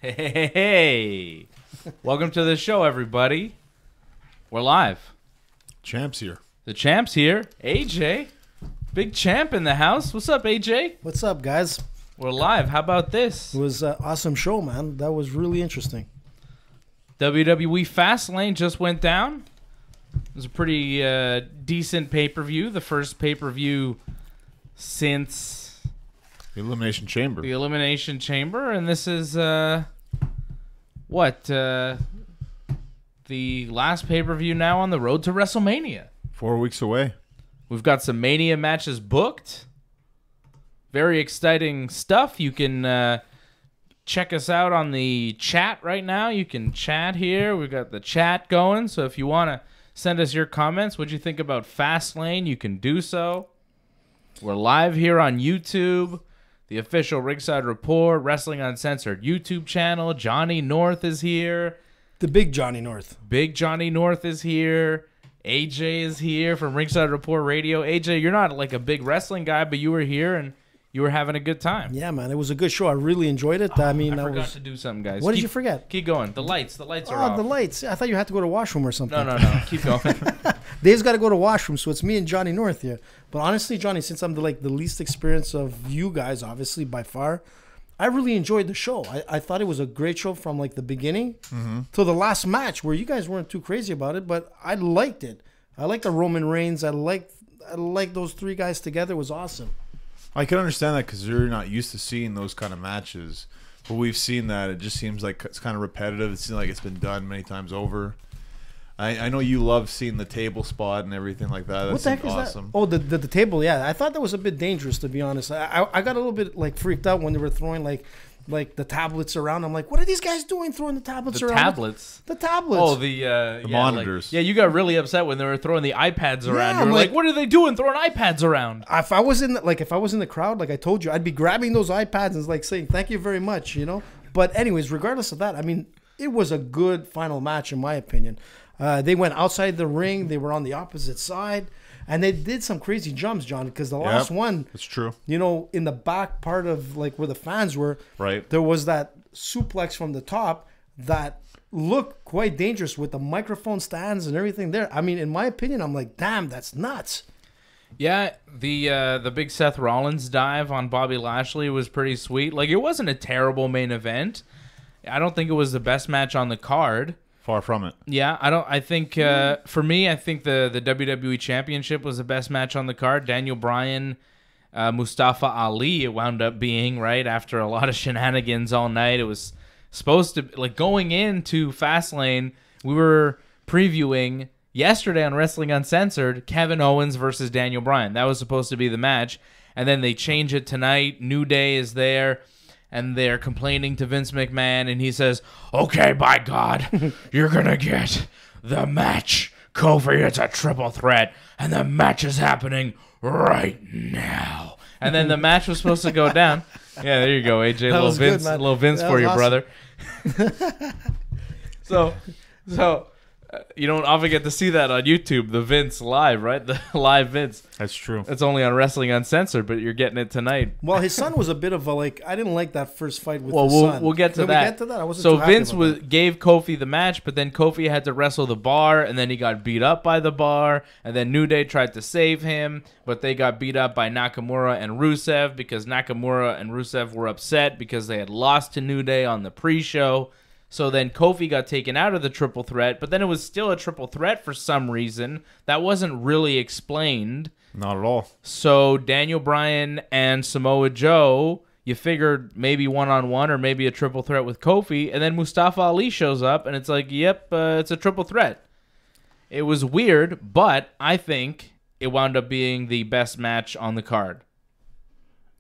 Hey. Welcome to the show, everybody. We're live. Champ's here. The champ's here. AJ. Big champ in the house. What's up, AJ? What's up, guys? We're live. How about this? It was an awesome show, man. That was really interesting. WWE Fastlane just went down. It was a pretty decent pay-per-view. The first pay-per-view since The Elimination Chamber. the Elimination Chamber. And this is, the last pay-per-view now on the road to WrestleMania. 4 weeks away. We've got some Mania matches booked. Very exciting stuff. You can check us out on the chat right now. You can chat here. We've got the chat going. So if you want to send us your comments, what'd you think about Fastlane, you can do so. We're live here on YouTube. The official Ringside Report, Wrestling Uncensored YouTube channel. Johnny North is here. The big Johnny North. Big Johnny North is here. AJ is here from Ringside Report Radio. AJ, you're not like a big wrestling guy, but you were here and you were having a good time. Yeah, man. It was a good show. I really enjoyed it. I forgot to do something, guys. What did you forget? Keep going. The lights are off. Oh, the lights. I thought you had to go to the washroom or something. No. Keep going. Dave's got to go to the washroom, so it's me and Johnny North here. But honestly, Johnny, since I'm the least experienced of you guys, obviously, by far, I really enjoyed the show. I thought it was a great show from like the beginning to the last match, where you guys weren't too crazy about it, but I liked it. I liked the Roman Reigns. I liked those three guys together. It was awesome. I can understand that because you're not used to seeing those kind of matches. But we've seen that. It just seems like it's kind of repetitive. It seems like it's been done many times over. I know you love seeing the table spot and everything like that. What the heck is awesome. that? Oh, the table, yeah. I thought that was a bit dangerous, to be honest. I got a little bit freaked out when they were throwing like the tablets around. I'm like, what are these guys doing throwing the tablets around? Tablets? The tablets. Oh, the monitors. You got really upset when they were throwing the iPads around. I'm You were like, what are they doing throwing iPads around? If I was in the crowd, like I told you, I'd be grabbing those iPads and like saying thank you very much, you know. But anyways, regardless of that, I mean, it was a good final match in my opinion. They went outside the ring. They were on the opposite side. And they did some crazy jumps, John, because the last one, that's true. You know, in the back part of like where the fans were, right, there was that suplex from the top that looked quite dangerous with the microphone stands and everything there. I mean, in my opinion, I'm like, damn, that's nuts. Yeah, the big Seth Rollins dive on Bobby Lashley was pretty sweet. Like, it wasn't a terrible main event. I don't think it was the best match on the card. Far from it. Yeah, I think for me, I think the WWE Championship was the best match on the card. Daniel Bryan, Mustafa Ali, it wound up being, right, after a lot of shenanigans all night. It was supposed to, like, going into Fastlane, we were previewing yesterday on Wrestling Uncensored, Kevin Owens versus Daniel Bryan. That was supposed to be the match. And then they change it tonight. New Day is there. And they're complaining to Vince McMahon, and he says, okay, by God, you're going to get the match. Kofi, it's a triple threat, and the match is happening right now. And then the match was supposed to go down. Yeah, there you go, AJ. Little Vince for you, awesome, brother. So you don't often get to see that on YouTube, the Vince live, right? The live Vince. That's true. It's only on Wrestling Uncensored, but you're getting it tonight. Well, his son was a bit of a, I didn't like that first fight with his son. We'll get to that. We get to that? I wasn't so too happy Vince about that. gave Kofi the match, but then Kofi had to wrestle the bar, and then he got beat up by the bar, and then New Day tried to save him, but they got beat up by Nakamura and Rusev because Nakamura and Rusev were upset because they had lost to New Day on the pre-show. So then Kofi got taken out of the triple threat, but then it was still a triple threat for some reason. That wasn't really explained. Not at all. So Daniel Bryan and Samoa Joe, you figured maybe one-on-one or maybe a triple threat with Kofi, and then Mustafa Ali shows up, and it's like, yep, it's a triple threat. It was weird, but I think it wound up being the best match on the card.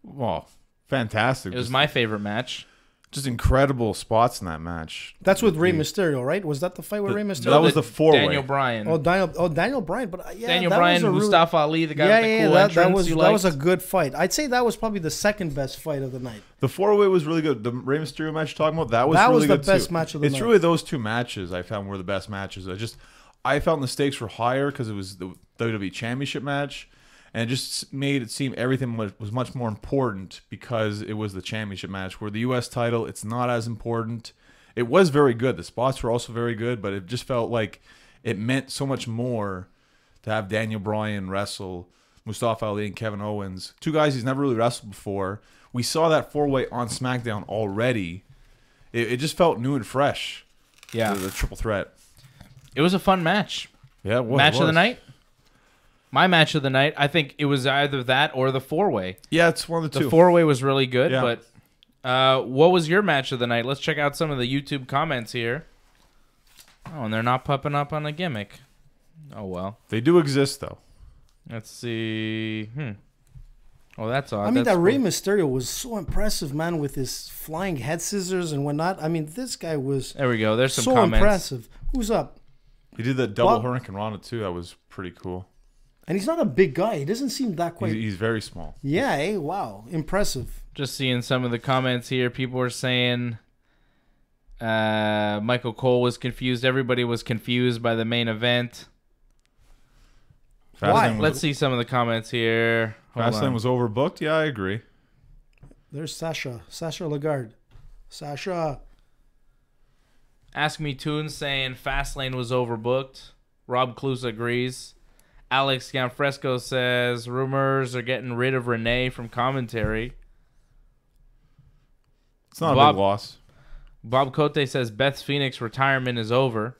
Well, fantastic. It was my favorite match. Just incredible spots in that match. That's with Rey Mysterio, right? Was that the fight with Rey Mysterio? That was the four-way. Daniel Bryan. Daniel Bryan. But yeah, Daniel Bryan, Mustafa Ali, the guy with the cool entrance. That was a good fight. I'd say that was probably the second best fight of the night. The four-way was really good. The Rey Mysterio match you're talking about, that was really good too. That was the best match of the night. It's really those two matches I found were the best matches. I felt the stakes were higher because it was the WWE Championship match. And it just made it seem everything was much more important because it was the championship match. Where the U.S. title, it's not as important. It was very good. The spots were also very good, but it just felt like it meant so much more to have Daniel Bryan wrestle Mustafa Ali and Kevin Owens. Two guys he's never really wrestled before. We saw that 4-way on SmackDown already. It just felt new and fresh. Yeah. The triple threat. It was a fun match. Yeah, it was. Match of the night? My match of the night, I think it was either that or the 4-way. Yeah, it's one of the two. The 4-way was really good, Yeah. but what was your match of the night? Let's check out some of the YouTube comments here. Oh, and they're not popping up on a gimmick. Oh, well. They do exist, though. Let's see. Oh, that's odd. I mean, That's that Rey cool. Mysterio was so impressive, man, with his flying head scissors and whatnot. I mean, this guy was There we go. There's some so comments. impressive. Who's up? He did the double Bob- Hurricane Rana, too. That was pretty cool. And he's not a big guy. He doesn't seem that quite. He's very small. Yeah, hey, wow. Impressive. Just seeing some of the comments here. People were saying Michael Cole was confused. Everybody was confused by the main event. Why? Fastlane Let's see some of the comments here. Hold Fastlane on. was overbooked? Yeah, I agree. There's Sasha. Sasha Lagarde. Sasha. Ask Me Toons saying Fastlane was overbooked. Rob Cluse agrees. Alex Gianfresco says rumors are getting rid of Renee from commentary. It's not a Bob- big loss. Bob Cote says Beth Phoenix retirement is over.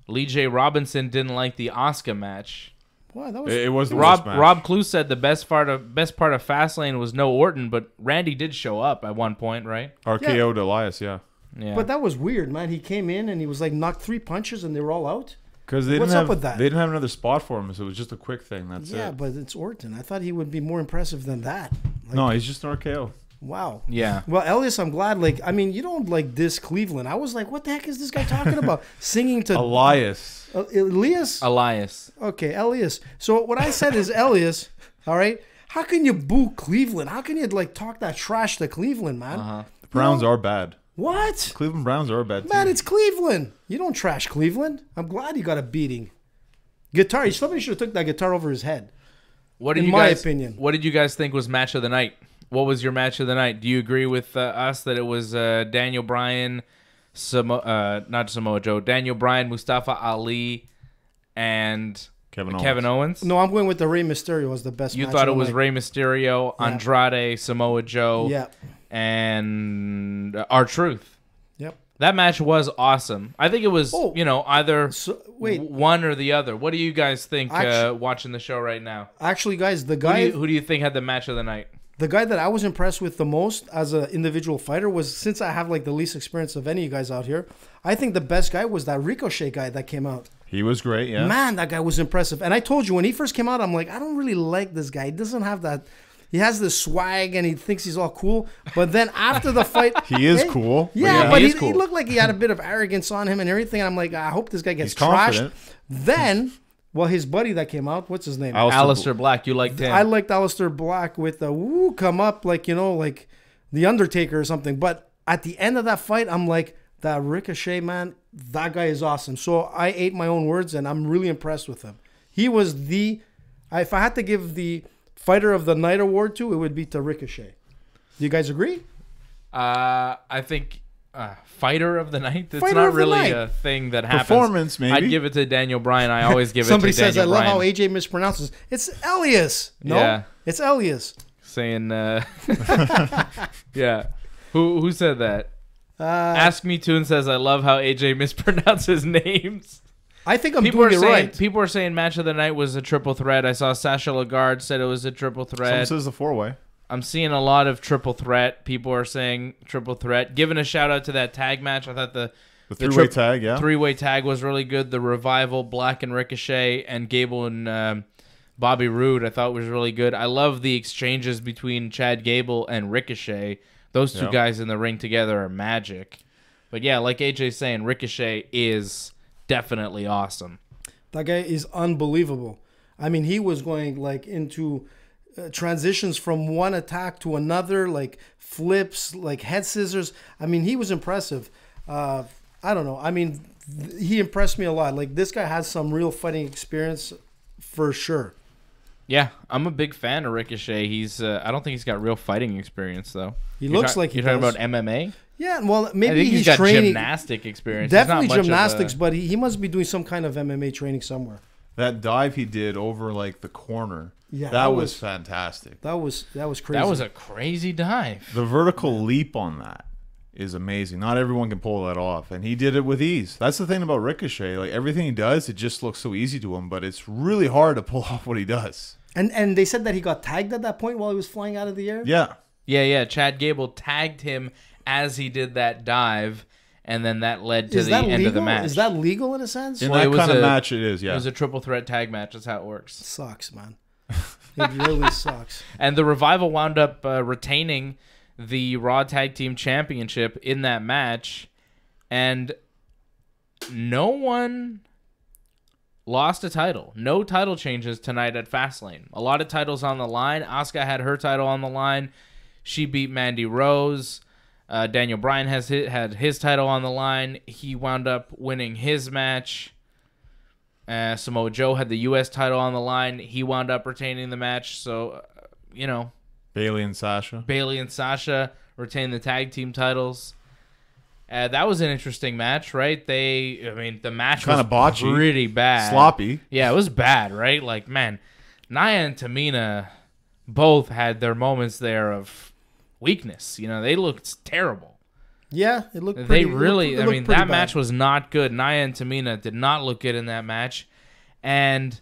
Lee J. Robinson didn't like the Asuka match. Why? That was. It was the worst match. Rob Cluse said the best part of Fastlane was no Orton, but Randy did show up at one point, right? RKO'd Elias, yeah. Yeah. But that was weird, man. He came in and he was like knocked 3 punches and they were all out. Because they What's didn't up have with that? They didn't have another spot for him, so it was just a quick thing. That's Yeah, it. but it's Orton. I thought he would be more impressive than that. Like, No, he's just an RKO. Wow. yeah. Well, Elias, I'm glad. Like, I mean, you don't like diss Cleveland. I was like, what the heck is this guy talking about? Singing to Elias. Elias? Elias. Okay, Elias. So what I said is Elias. All right. How can you boo Cleveland? How can you like talk that trash to Cleveland, man? The Browns are bad. What? Cleveland Browns are a bad Man, team. it's Cleveland. You don't trash Cleveland. I'm glad he got a beating. Guitar. Somebody should have took that guitar over his head. What did In you my guys, opinion. What did you guys think was match of the night? What was your match of the night? Do you agree with us that it was Daniel Bryan, not Samoa Joe, Daniel Bryan, Mustafa Ali, and Kevin Owens? No, I'm going with the Rey Mysterio as the best. You match thought of it the was night. Rey Mysterio, Yeah. Andrade, Samoa Joe, Yeah. and R-Truth. Yep. That match was awesome. I think it was, Oh. either So wait, one or the other. What do you guys think Actu- watching the show right now? actually, guys, the Who guy. do you think had the match of the night? The guy that I was impressed with the most as an individual fighter was, since I have like the least experience of any of you guys out here, I think the best guy was that Ricochet guy that came out. He was great, yeah. Man, that guy was impressive. And I told you when he first came out, I'm like, I don't really like this guy. He doesn't have that. He has this swag and he thinks he's all cool. But then after the fight, He is Hey, cool. Yeah, Yeah, but he he, is cool. he looked like he had a bit of arrogance on him and everything. And I'm like, I hope this guy gets He's confident. trashed. Then, well, his buddy that came out, what's his name? Alistair Black, you liked him. I liked Alistair Black with the woo come up like, like the Undertaker or something. But at the end of that fight, I'm like, that Ricochet, man, that guy is awesome. So I ate my own words and I'm really impressed with him. He was if I had to give the Fighter of the Night award to, it would be to Ricochet. Do you guys agree? I think Fighter of the Night. That's Fighter not of the really night. a thing that happens. Performance, maybe. I'd give it to Daniel Bryan. I always give Somebody it to Daniel says, I love Bryan. how AJ mispronounces. It's Elias. No, Yeah. it's Elias. Saying, yeah. Who said that? Ask Me Toon says, I love how AJ mispronounces names. I think I'm People are doing it saying right. people are saying match of the night was a triple threat. I saw Sasha Lagarde said it was a triple Someone threat. says the 4-way. I'm seeing a lot of triple threat. People are saying triple threat. Giving a shout out to that tag match. I thought the The 3-way trip- tag, yeah. three-way tag was really good. The Revival, Black and Ricochet, and Gable and Bobby Roode I thought was really good. I love the exchanges between Chad Gable and Ricochet. Those two Yeah. guys in the ring together are magic. But yeah, like AJ's saying, Ricochet is definitely awesome. That guy is unbelievable. I mean, he was going like into transitions from one attack to another, like flips, like head scissors. I mean, he was impressive. I don't know. I mean, he impressed me a lot. Like, this guy has some real fighting experience for sure. Yeah, I'm a big fan of Ricochet. He's I don't think he's got real fighting experience though. He looks like he you're talking does. about MMA. Yeah, well, I maybe think he's got training. gymnastic experience. Definitely He's not much gymnastics, of but he must be doing some kind of MMA training somewhere. That dive he did over like the corner. Yeah, that was fantastic. That was crazy. That was a crazy dive. The vertical leap on that is amazing. Not everyone can pull that off, and he did it with ease. That's the thing about Ricochet. Like everything he does, it just looks so easy to him, but it's really hard to pull off what he does. And they said that he got tagged at that point while he was flying out of the air? Yeah. Yeah. Chad Gable tagged him as he did that dive, and then that led to the end of the match. Is that legal in a sense? In that kind of match, it is, yeah. It was a triple threat tag match. That's how it works. Sucks, man. It really sucks. And the Revival wound up retaining the Raw Tag Team Championship in that match, and no one lost a title. No title changes tonight at Fastlane. A lot of titles on the line. Asuka had her title on the line. She beat Mandy Rose. Daniel Bryan had his title on the line. He wound up winning his match. Samoa Joe had the U.S. title on the line. He wound up retaining the match. So, Bayley and Sasha retained the tag team titles. That was an interesting match, right? The match kind was of botchy, pretty bad. sloppy. Yeah, it was bad, right? Like, man, Nia and Tamina both had their moments there of weakness. They looked terrible. Yeah, it looked pretty, They really, it looked pretty that bad. match was not good. Nia and Tamina did not look good in that match. And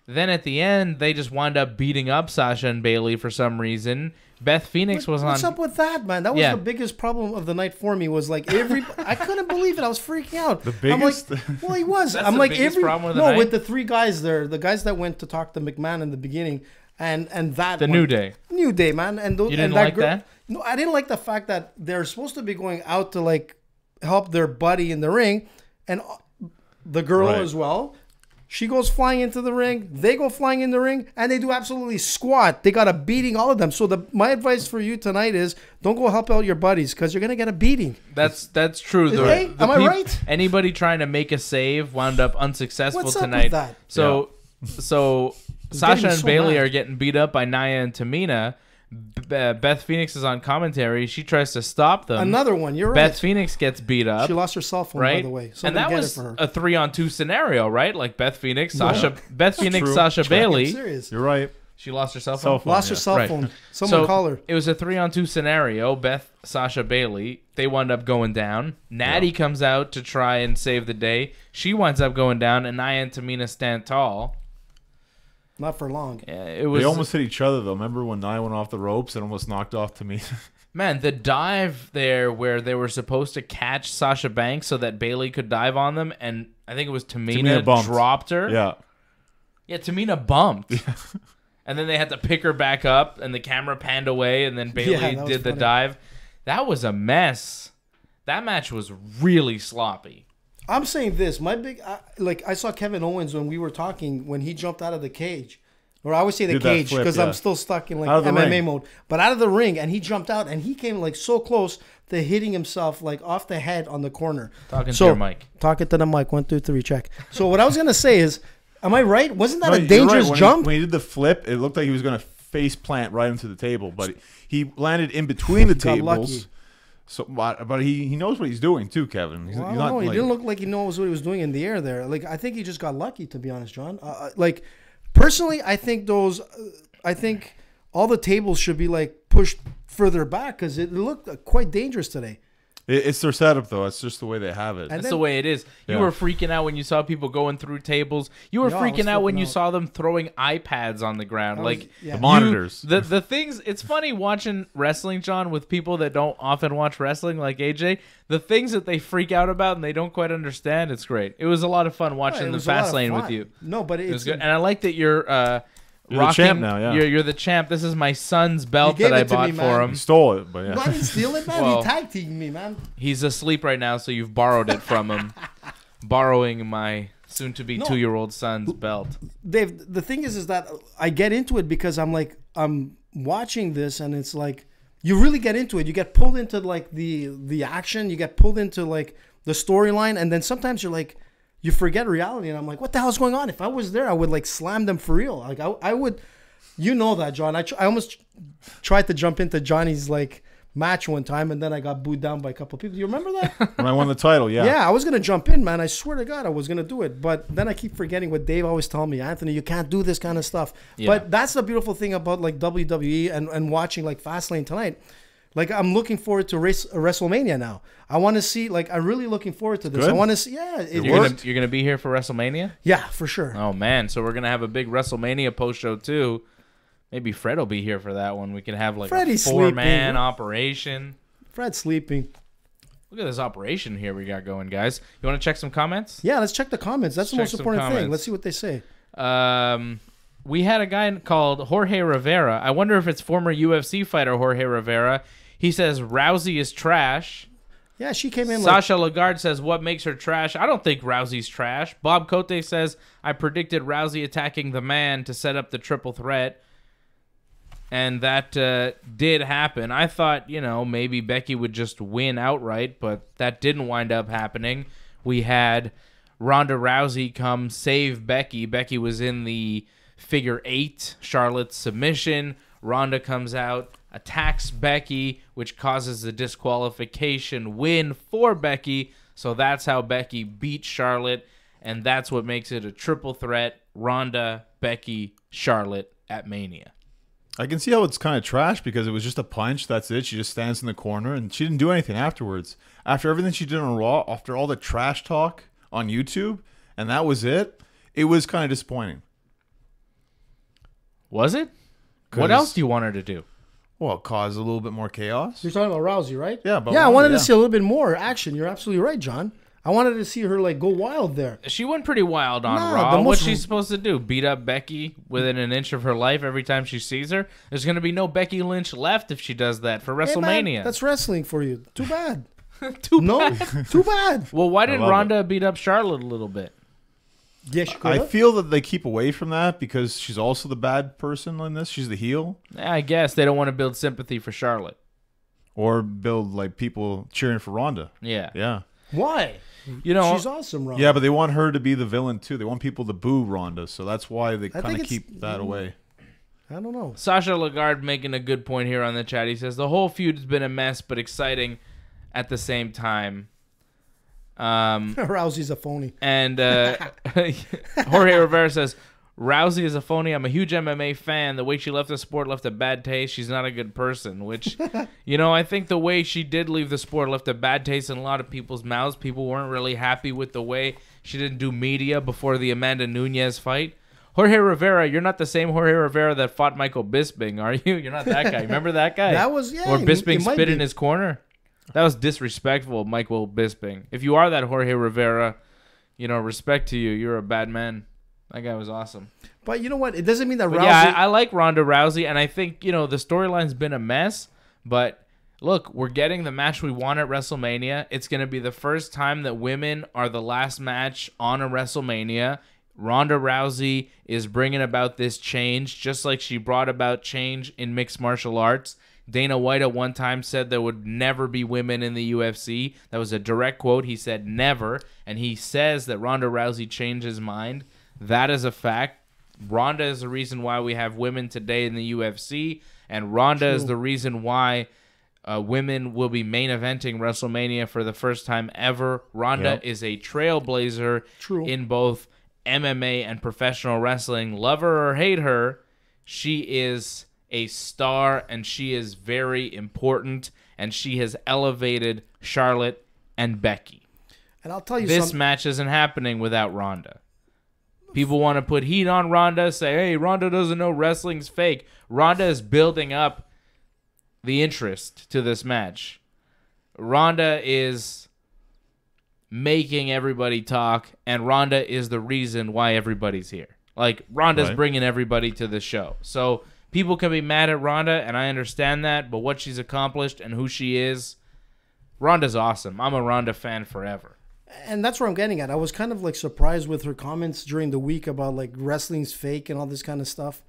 then at the end, they just wound up beating up Sasha and Bayley for some reason. Beth Phoenix was on. What's up with that, man? That was the biggest problem of the night for me. Was like I couldn't believe it. I was freaking out. The biggest. I'm like, well, he was. That's I'm the like biggest problem with the night? with the three guys there, the guys that went to talk to McMahon in the beginning, and that The New Day, man, and those, you didn't and that like girl, that? No, I didn't like the fact that they're supposed to be going out to like help their buddy in the ring, and the girl as well. She goes flying into the ring. They go flying in the ring, and they do absolutely squat. They got a beating, all of them. So my advice for you tonight is don't go help out your buddies because you're gonna get a beating. That's true. Am I right? Anybody trying to make a save wound up unsuccessful What's tonight. up with that? So Sasha and so Bayley mad. are getting beat up by Nia and Tamina. Beth Phoenix is on commentary. She tries to stop them. Another one. You're right. Beth Phoenix gets beat up. She lost her cell phone, right? by the way. And Somebody that get was it for her. a 3-on-2 scenario, right? Like Beth Phoenix, Sasha I'm Bayley. serious. You're right. She lost her cell phone. Lost her cell Right. phone. Someone call her. It was a 3-on-2 scenario. Beth, Sasha, Bayley. They wound up going down. Natty comes out to try and save the day. She winds up going down, and Nia and Tamina stand tall. Not for long. It was They almost hit each other though. Remember when Nia went off the ropes and almost knocked off Tamina? Man, the dive there where they were supposed to catch Sasha Banks so that Bayley could dive on them, and I think it was Tamina bumped. dropped her. Yeah. Tamina bumped. And then they had to pick her back up, and the camera panned away, and then Bayley did the dive. That was a mess. That match was really sloppy. I'm saying this. I saw Kevin Owens when we were talking when he jumped out of the cage. Or I always say the cage because I'm still stuck in like MMA mode. But out of the ring, and he jumped out, and he came like so close to hitting himself like off the head on the corner. Talking to your mic. Talking to the mic. 1, 2, 3, check. So what I was gonna say is, am I right? Wasn't that a dangerous jump? When he did the flip, it looked like he was going to face plant right into the table, but he landed in between the tables. Lucky. So, but he knows what he's doing too, Kevin. He's not he like, didn't look like he knows what he was doing in the air there. Like I think he just got lucky, to be honest, John. Personally, I think all the tables should be like pushed further back because it looked quite dangerous today. It's their setup though. It's just the way they have it. That's the way it is. You were freaking out when you saw people going through tables. You were freaking out when you saw them throwing iPads on the ground. The monitors. The things, it's funny watching wrestling, John, with people that don't often watch wrestling like AJ. The things that they freak out about and they don't quite understand, it's great. It was a lot of fun watching the Fastlane with you. No, but it was good. And I like that you're rocking, the champ now, yeah. You're the champ. This is my son's belt that I bought for him. He stole it, but yeah. No, I didn't steal it, man. Well, he tag teamed me, man. He's asleep right now, so you've borrowed it from him. Borrowing my soon-to-be 2-year-old son's belt. Dave, the thing is that I get into it because I'm watching this, and it's like you really get into it. You get pulled into like the action. You get pulled into like the storyline, and then sometimes you're like, you forget reality, and I'm like, what the hell is going on? If I was there, I would like slam them for real. Like I would, You know that, John. I almost tried to jump into Johnny's like match one time, and then I got booed down by a couple of people. You remember that? When I won the title, yeah. Yeah, I was gonna jump in, man. I swear to God, I was gonna do it, but then I keep forgetting what Dave always told me, Anthony. You can't do this kind of stuff. Yeah. But that's the beautiful thing about like WWE and watching like Fastlane tonight. Like I'm looking forward to WrestleMania now. I want to see. Like I'm really looking forward to this. Good. I want to see. Yeah, it You're worked. gonna be here for WrestleMania? Yeah, for sure. Oh man, so we're gonna have a big WrestleMania post show too. Maybe Fred will be here for that one. We can have like Freddie's a 4-man sleeping. operation. Fred's sleeping. Look at this operation here we got going, guys. You want to check some comments? Yeah, let's check the comments. That's the Check most some important thing. comments. Let's see what they say. We had a guy called Jorge Rivera. I wonder if it's former UFC fighter Jorge Rivera. He says Rousey is trash. Yeah, she came in like Sasha Lagarde says, what makes her trash? I don't think Rousey's trash. Bob Cote says, I predicted Rousey attacking the man to set up the triple threat. And that did happen. I thought, maybe Becky would just win outright, but that didn't wind up happening. We had Ronda Rousey come save Becky. Becky was in the figure 8, Charlotte's submission. Ronda comes out, attacks Becky, which causes the disqualification win for Becky. So that's how Becky beat Charlotte, and that's what makes it a triple threat, Ronda, Becky, Charlotte at Mania. I can see how it's kind of trash because it was just a punch. That's it. She just stands in the corner, and she didn't do anything afterwards. After everything she did on Raw, after all the trash talk on YouTube, and that was it, it was kind of disappointing. Was it? What else do you want her to do? Well, cause a little bit more chaos. you're talking about Rousey, right? Yeah, but I wanted yeah. to see a little bit more action. You're absolutely right, John. I wanted to see her like go wild there. She went pretty wild on Nah, Raw. the What's most- she supposed to do? Beat up Becky within an inch of her life every time she sees her? There's going to be no Becky Lynch left if she does that for Hey, WrestleMania. man, that's wrestling for you. Too bad. too No, bad. too bad. Well, why didn't love Ronda beat up Charlotte a little bit? Yeah, she could I have. feel that they keep away from that because she's also the bad person in this. She's the heel. I guess they don't want to build sympathy for Charlotte. Or build like people cheering for Ronda. Yeah. Yeah. Why? She's awesome, Ron. Yeah, but they want her to be the villain too. They want people to boo Ronda, so that's why they kind think of it's- keep that away. I don't know. Sasha Lagarde making a good point here on the chat. He says, the whole feud's been a mess, but exciting at the same time. Rousey's a phony. And Jorge Rivera says, Rousey is a phony. I'm a huge MMA fan. The way she left the sport left a bad taste. She's not a good person, which, I think the way she did leave the sport left a bad taste in a lot of people's mouths. People weren't really happy with the way she didn't do media before the Amanda Nunes fight. Jorge Rivera, you're not the same Jorge Rivera that fought Michael Bisping, are you? You're not that guy. Remember that guy? That was, yeah. Or he Bisping might spit be. in his corner? That was disrespectful, Michael Bisping. If you are that Jorge Rivera, respect to you. You're a bad man. That guy was awesome. But you know what? It doesn't mean that But Rousey. yeah, I like Ronda Rousey, and I think, the storyline's been a mess, but look, we're getting the match we want at WrestleMania. It's going to be the first time that women are the last match on a WrestleMania. Ronda Rousey is bringing about this change, just like she brought about change in mixed martial arts. Dana White at one time said there would never be women in the UFC. That was a direct quote. He said never, and he says that Ronda Rousey changed his mind. That is a fact. Ronda is the reason why we have women today in the UFC, and Ronda is the reason why women will be main eventing WrestleMania for the first time ever. Ronda is a trailblazer in both MMA and professional wrestling. Love her or hate her, she is a star, and she is very important, and she has elevated Charlotte and Becky. And I'll tell you This something. match isn't happening without Ronda. People want to put heat on Ronda, say, hey, Ronda doesn't know wrestling's fake. Ronda is building up the interest to this match. Ronda is making everybody talk, and Ronda is the reason why everybody's here. Like, Ronda's bringing everybody to the show. So people can be mad at Ronda, and I understand that, but what she's accomplished and who she is, Ronda's awesome. I'm a Ronda fan forever. And that's where I'm getting at. I was kind of like surprised with her comments during the week about like wrestling's fake and all this kind of stuff.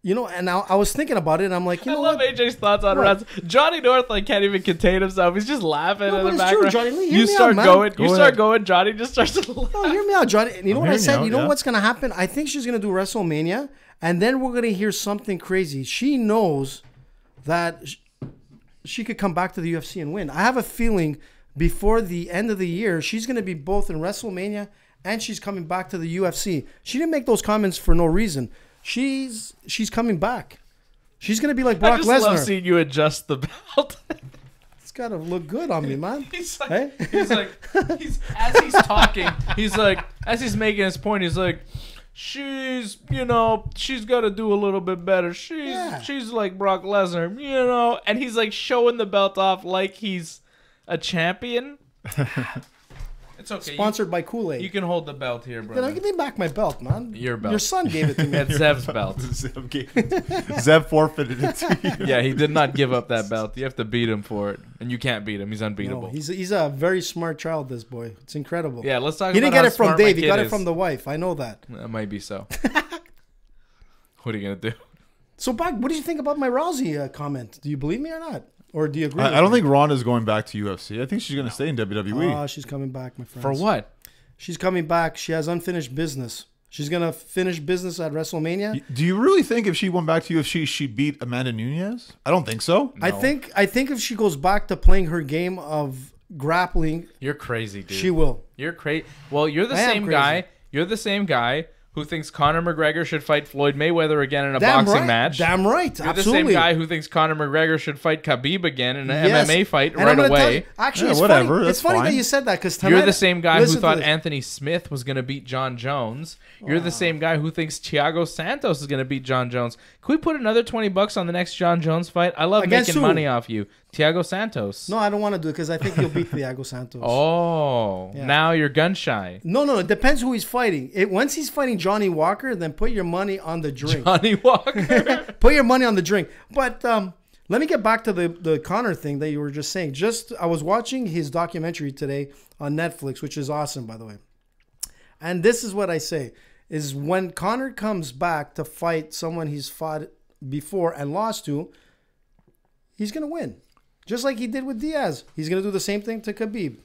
You know, and I was thinking about it, and I'm like, you I know love what? AJ's thoughts on wrestling. Johnny North like can't even contain himself. He's just laughing No, in but the it's true, background. Johnny. Hear You me start out, man. going. Go You start ahead. going. Johnny just starts to laugh. No, hear me out, Johnny. You know what I hearing said? you out, You know yeah. what's going to happen? I think she's going to do WrestleMania, and then we're going to hear something crazy. She knows that she could come back to the UFC and win. I have a feeling before the end of the year, she's going to be both in WrestleMania and she's coming back to the UFC. She didn't make those comments for no reason. She's coming back. She's going to be like I Brock just love Lesnar. seeing you adjust the belt. It's got to look good on me, man. He's like, Hey? as he's talking, he's like, as he's making his point, he's like, she's got to do a little bit better. She's like Brock Lesnar, and he's like showing the belt off like he's a champion. It's okay. Sponsored by Kool-Aid. You can hold the belt here, You know, brother. give me back my belt, man. Your belt. Your son gave it to me. It's Zev's belt. Zev forfeited it to you. Yeah, he did not give up that belt. You have to beat him for it, and you can't beat him. He's unbeatable. No, he's a very smart child, this boy. It's incredible. Yeah, let's talk He about didn't get how it from smart my Dave. He kid got it is. from the wife. I know that. That might be so. What are you going to do? So, Bach, what do you think about my Rousey comment? Do you believe me or not? Or do you agree? I don't think Ronda's going back to UFC. I think she's going to stay in WWE. She's coming back, my friend. For what? She's coming back. She has unfinished business. She's going to finish business at WrestleMania. Do you really think if she went back to UFC, she'd beat Amanda Nunes? I don't think so. I think if she goes back to playing her game of grappling, You're crazy, dude. she will. You're crazy. Well, you're the I am same crazy. guy. You're the same guy who thinks Conor McGregor should fight Floyd Mayweather again in a Damn boxing right. match. Damn right. You're Absolutely. the same guy who thinks Conor McGregor should fight Khabib again in an Yes. MMA fight And I'm right gonna tell away. you- actually, Yeah, it's whatever, funny. that's It's funny that fine. you said that because You're the same guy who listen to thought this. Anthony Smith was going to beat John Jones. You're the same guy who thinks Thiago Santos is going to beat John Jones. Can we put another $20 on the next John Jones fight? I love Against making who? money off you. Thiago Santos. No, I don't want to do it because I think he'll beat Thiago Santos. Oh, Yeah. now you're gun shy. No. It depends who he's fighting. Once he's fighting Johnny Walker, then put your money on the drink. Johnny Walker. Put your money on the drink. But let me get back to the Conor thing that you were just saying. I was watching his documentary today on Netflix, which is awesome, by the way. And this is what I say, is when Conor comes back to fight someone he's fought before and lost to, he's going to win. Just like he did with Diaz. He's going to do the same thing to Khabib.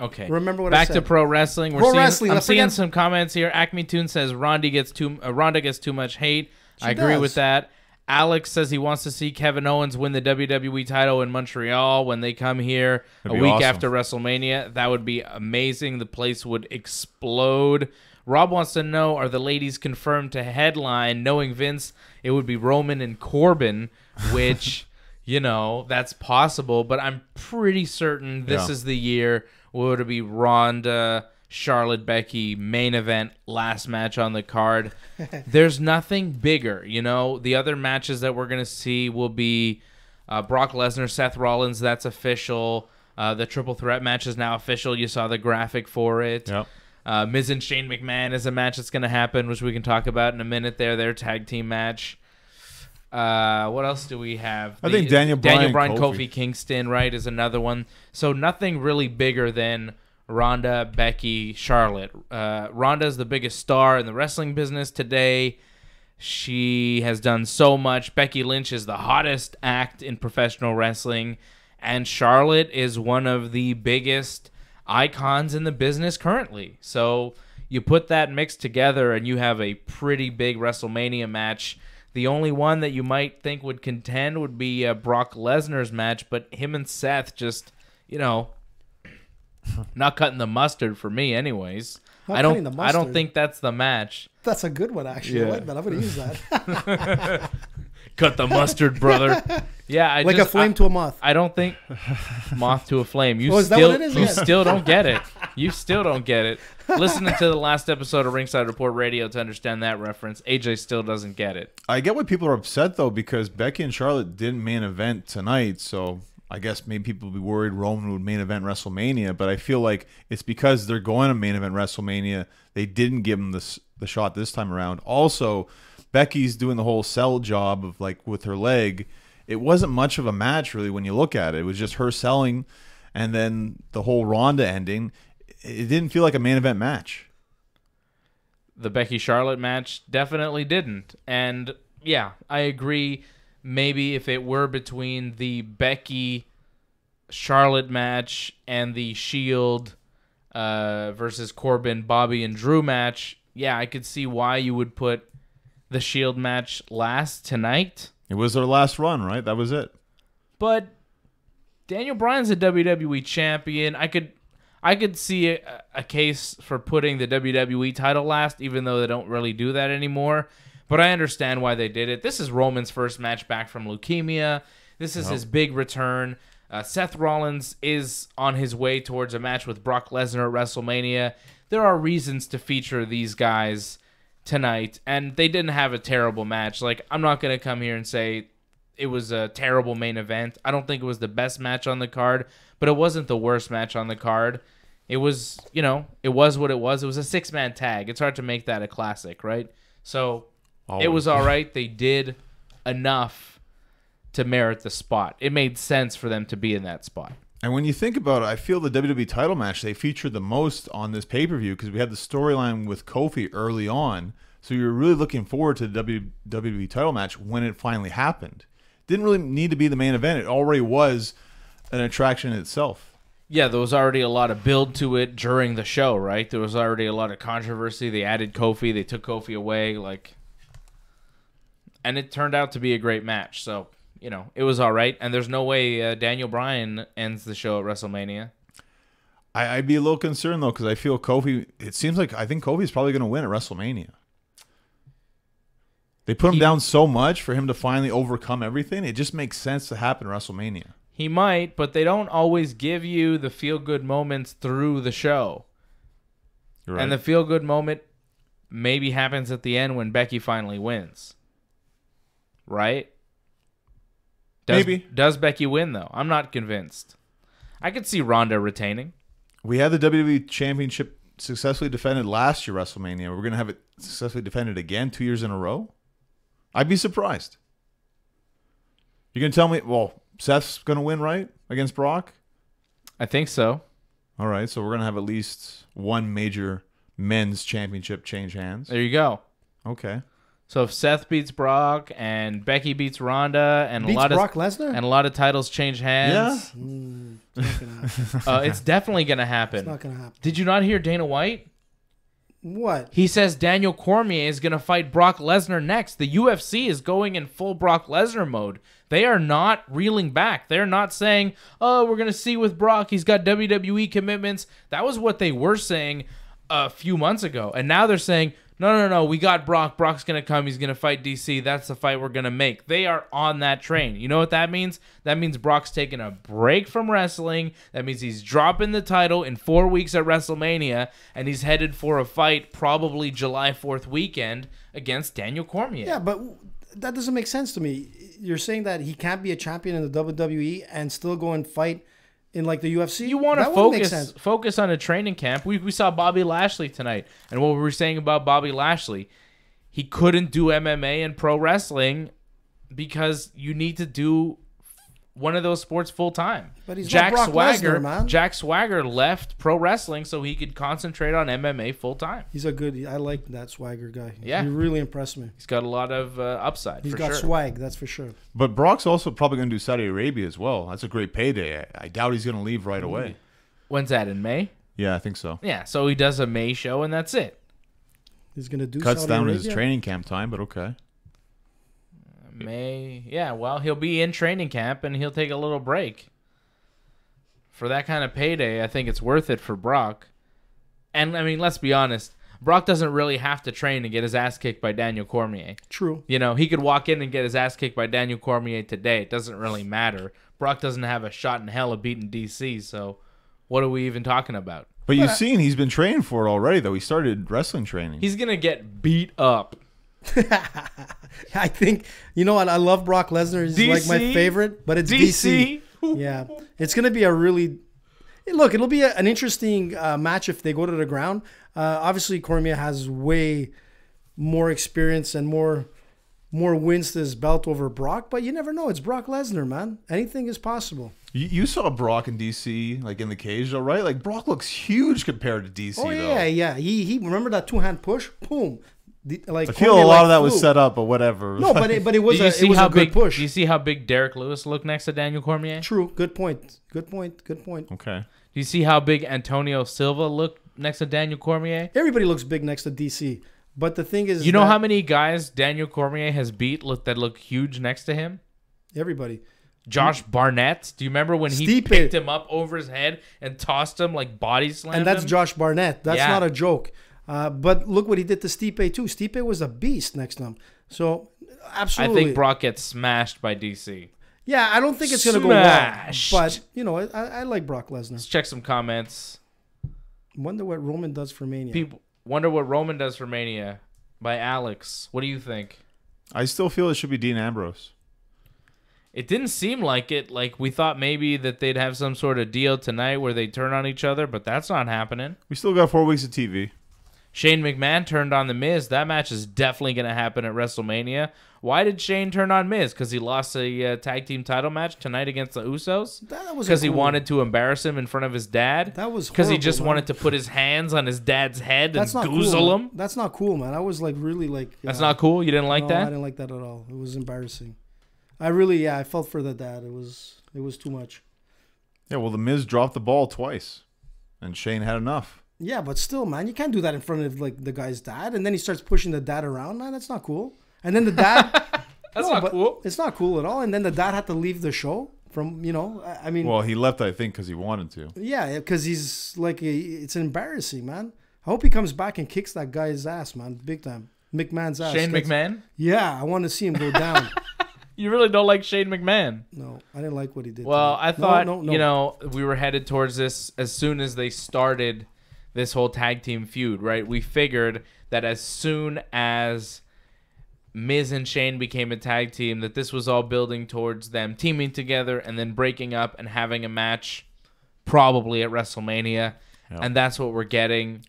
Okay. Remember what I Back said. to pro wrestling. I'm let's seeing forget- some comments here. Acme Toon says Ronda gets too much hate. I agree does. with that. Alex says he wants to see Kevin Owens win the WWE title in Montreal when they come here That'd a be week awesome. after WrestleMania. That would be amazing. The place would explode. Rob wants to know, are the ladies confirmed to headline? Knowing Vince, it would be Roman and Corbin, which, that's possible. But I'm pretty certain this is the year where it would be Ronda, Charlotte, Becky, main event, last match on the card. There's nothing bigger. The other matches that we're going to see will be Brock Lesnar, Seth Rollins. That's official. The triple threat match is now official. You saw the graphic for it. Yep. Miz and Shane McMahon is a match that's going to happen, which we can talk about in a minute there. Their tag team match. What else do we have? I think Daniel Bryan, Kofi Kingston, right, is another one. So nothing really bigger than Ronda, Becky, Charlotte. Ronda is the biggest star in the wrestling business today. She has done so much. Becky Lynch is the hottest act in professional wrestling. And Charlotte is one of the biggest icons in the business currently. So you put that mix together and you have a pretty big WrestleMania match. The only one that you might think would contend would be Brock Lesnar's match, but him and Seth just, not cutting the mustard for me anyways. Not I cutting the don't mustard. think that's the match. That's a good one, actually. Yeah. I like that. I'm going to use that. Cut the mustard, brother. Yeah, Like a flame to a moth. I don't think moth to a flame. You Oh, is that still, what it is? you Yeah. still don't get it. You still don't get it. Listening to the last episode of Ringside Report Radio to understand that reference, AJ still doesn't get it. I get why people are upset, though, because Becky and Charlotte didn't main event tonight, so I guess maybe people would be worried Roman would main event WrestleMania, but I feel like it's because they're going to main event WrestleMania, they didn't give them the shot this time around. Also, Becky's doing the whole sell job of, with her leg. It wasn't much of a match, really, when you look at it. It was just her selling, and then the whole Ronda ending. It didn't feel like a main event match. The Becky Charlotte match definitely didn't. And yeah, I agree. Maybe if it were between the Becky Charlotte match and the Shield versus Corbin, Bobby, and Drew match, yeah, I could see why you would put the Shield match last tonight. It was their last run, right? That was it. But Daniel Bryan's a WWE champion. I could see a case for putting the WWE title last, even though they don't really do that anymore. But I understand why they did it. This is Roman's first match back from leukemia. This is his big return. Seth Rollins is on his way towards a match with Brock Lesnar at WrestleMania. There are reasons to feature these guys tonight, and they didn't have a terrible match. Like, I'm not going to come here and say it was a terrible main event. I don't think it was the best match on the card, but it wasn't the worst match on the card. It was, it was what it was. It was a 6-man tag. It's hard to make that a classic, right? So It was all right. They did enough to merit the spot. It made sense for them to be in that spot. And when you think about it, I feel the WWE title match they featured the most on this pay-per-view because we had the storyline with Kofi early on. So you were really looking forward to the WWE title match when it finally happened. Didn't really need to be the main event. It already was an attraction in itself. Yeah, there was already a lot of build to it during the show, right? There was already a lot of controversy. They added Kofi. They took Kofi away. And it turned out to be a great match. So, it was all right. And there's no way Daniel Bryan ends the show at WrestleMania. I'd be a little concerned, though, because I feel Kofi... It seems like I think Kofi's probably going to win at WrestleMania. They put him down so much for him to finally overcome everything. It just makes sense to happen at WrestleMania. He might, but they don't always give you the feel-good moments through the show. Right. And the feel-good moment maybe happens at the end when Becky finally wins. Right? Maybe. Does Becky win, though? I'm not convinced. I could see Ronda retaining. We had the WWE Championship successfully defended last year WrestleMania. We're going to have it successfully defended again 2 years in a row? I'd be surprised. You're going to tell me, Seth's going to win, right? Against Brock? I think so. All right, so we're going to have at least one major men's championship change hands. There you go. Okay. So if Seth beats Brock and Becky beats Ronda and Brock Lesnar? And a lot of titles change hands. Yeah. It's not gonna happen. It's definitely going to happen. It's not going to happen. Did you not hear Dana White? What? He says Daniel Cormier is going to fight Brock Lesnar next. The UFC is going in full Brock Lesnar mode. They are not reeling back. They're not saying, we're going to see with Brock. He's got WWE commitments. That was what they were saying a few months ago. And now they're saying, no, we got Brock. Brock's going to come. He's going to fight DC. That's the fight we're going to make. They are on that train. You know what that means? That means Brock's taking a break from wrestling. That means he's dropping the title in 4 weeks at WrestleMania, and he's headed for a fight probably July 4th weekend against Daniel Cormier. Yeah, but that doesn't make sense to me. You're saying that he can't be a champion in the WWE and still go and fight in the UFC? You want to focus on a training camp. We saw Bobby Lashley tonight, and what we were saying about Bobby Lashley, he couldn't do MMA and pro wrestling because you need to do one of those sports full time. But he's not Brock Lesnar, man. Jack Swagger left pro wrestling so he could concentrate on MMA full time. I like that Swagger guy. Yeah. He really impressed me. He's got a lot of upside. He's got swag, that's for sure. But Brock's also probably going to do Saudi Arabia as well. That's a great payday. I doubt he's going to leave right away. When's that, in May? Yeah, I think so. Yeah, so he does a May show and that's it. He's going to do Cuts Saudi down Arabia? his training camp time, but okay. May, yeah, well, he'll be in training camp and he'll take a little break. For that kind of payday, I think it's worth it for Brock. And, I mean, let's be honest. Brock doesn't really have to train to get his ass kicked by Daniel Cormier. True. He could walk in and get his ass kicked by Daniel Cormier today. It doesn't really matter. Brock doesn't have a shot in hell of beating DC, so what are we even talking about? But you've seen he's been training for it already, though. He started wrestling training. He's going to get beat up. I think, you know what? I love Brock Lesnar. He's DC? like my favorite, but it's DC. Yeah. It's going to be a really... Look, it'll be an interesting match if they go to the ground. Obviously, Cormier has way more experience and more wins to his belt over Brock, but you never know. It's Brock Lesnar, man. Anything is possible. You saw Brock in DC, like in the cage, though, right? Like, Brock looks huge compared to DC, Oh, yeah, though. yeah. He remember that two-hand push? Boom. Like I feel a lot of that was set up, but whatever. No, but it was a good push. Do you see how big Derek Lewis looked next to Daniel Cormier? True. Good point. Okay. Do you see how big Antonio Silva looked next to Daniel Cormier? Everybody looks big next to DC. But the thing is, you know how many guys Daniel Cormier has beat that look huge next to him? Everybody. Josh Barnett. Do you remember when he picked him up over his head and tossed him, like body slammed him? And that's Josh Barnett. That's not a joke. But look what he did to Stipe too. Stipe was a beast next to him. So absolutely. I think Brock gets smashed by DC. Yeah, I don't think it's going to go well. But, you know, I like Brock Lesnar. Let's check some comments. Wonder what Roman does for Mania. People wonder what Roman does for Mania by Alex. What do you think? I still feel it should be Dean Ambrose. It didn't seem like it. Like, we thought maybe that they'd have some sort of deal tonight where they turn on each other, but that's not happening. We still got 4 weeks of TV. Shane McMahon turned on The Miz. That match is definitely going to happen at WrestleMania. Why did Shane turn on Miz? Because he lost a tag team title match tonight against the Usos? Because he wanted to embarrass him in front of his dad? That was because he just wanted to put his hands on his dad's head and goozle him? That's not cool, man. I was like really like... That's not cool? You didn't like that? I didn't like that at all. It was embarrassing. I felt for the dad. It was too much. Yeah, well, The Miz dropped the ball twice, and Shane had enough. Yeah, but still, man, you can't do that in front of like the guy's dad, and then he starts pushing the dad around. Man, that's not cool. And then the dad, that's not cool. It's not cool at all. And then the dad had to leave the show from, you know, I mean. Well, he left, I think, because he wanted to. Yeah, because he's like, it's embarrassing, man. I hope he comes back and kicks that guy's ass, man, big time. McMahon's ass. Shane McMahon? Yeah, I want to see him go down. You really don't like Shane McMahon? No, I didn't like what he did. Well, I thought, you know, we were headed towards this as soon as they started this whole tag team feud, right? We figured that as soon as Miz and Shane became a tag team, that this was all building towards them teaming together and then breaking up and having a match probably at WrestleMania. Yep. And that's what we're getting.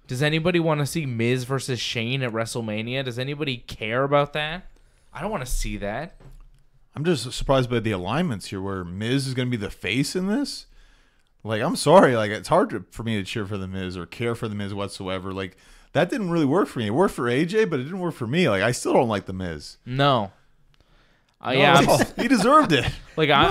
Does anybody want to see Miz versus Shane at WrestleMania? Does anybody care about that? I don't want to see that. I'm just surprised by the alignments here where Miz is going to be the face in this. Like, I'm sorry. Like, it's hard for me to cheer for The Miz or care for The Miz whatsoever. Like, that didn't really work for me. It worked for AJ, but it didn't work for me. Like, I still don't like The Miz. No. Yeah, he deserved it. Like, I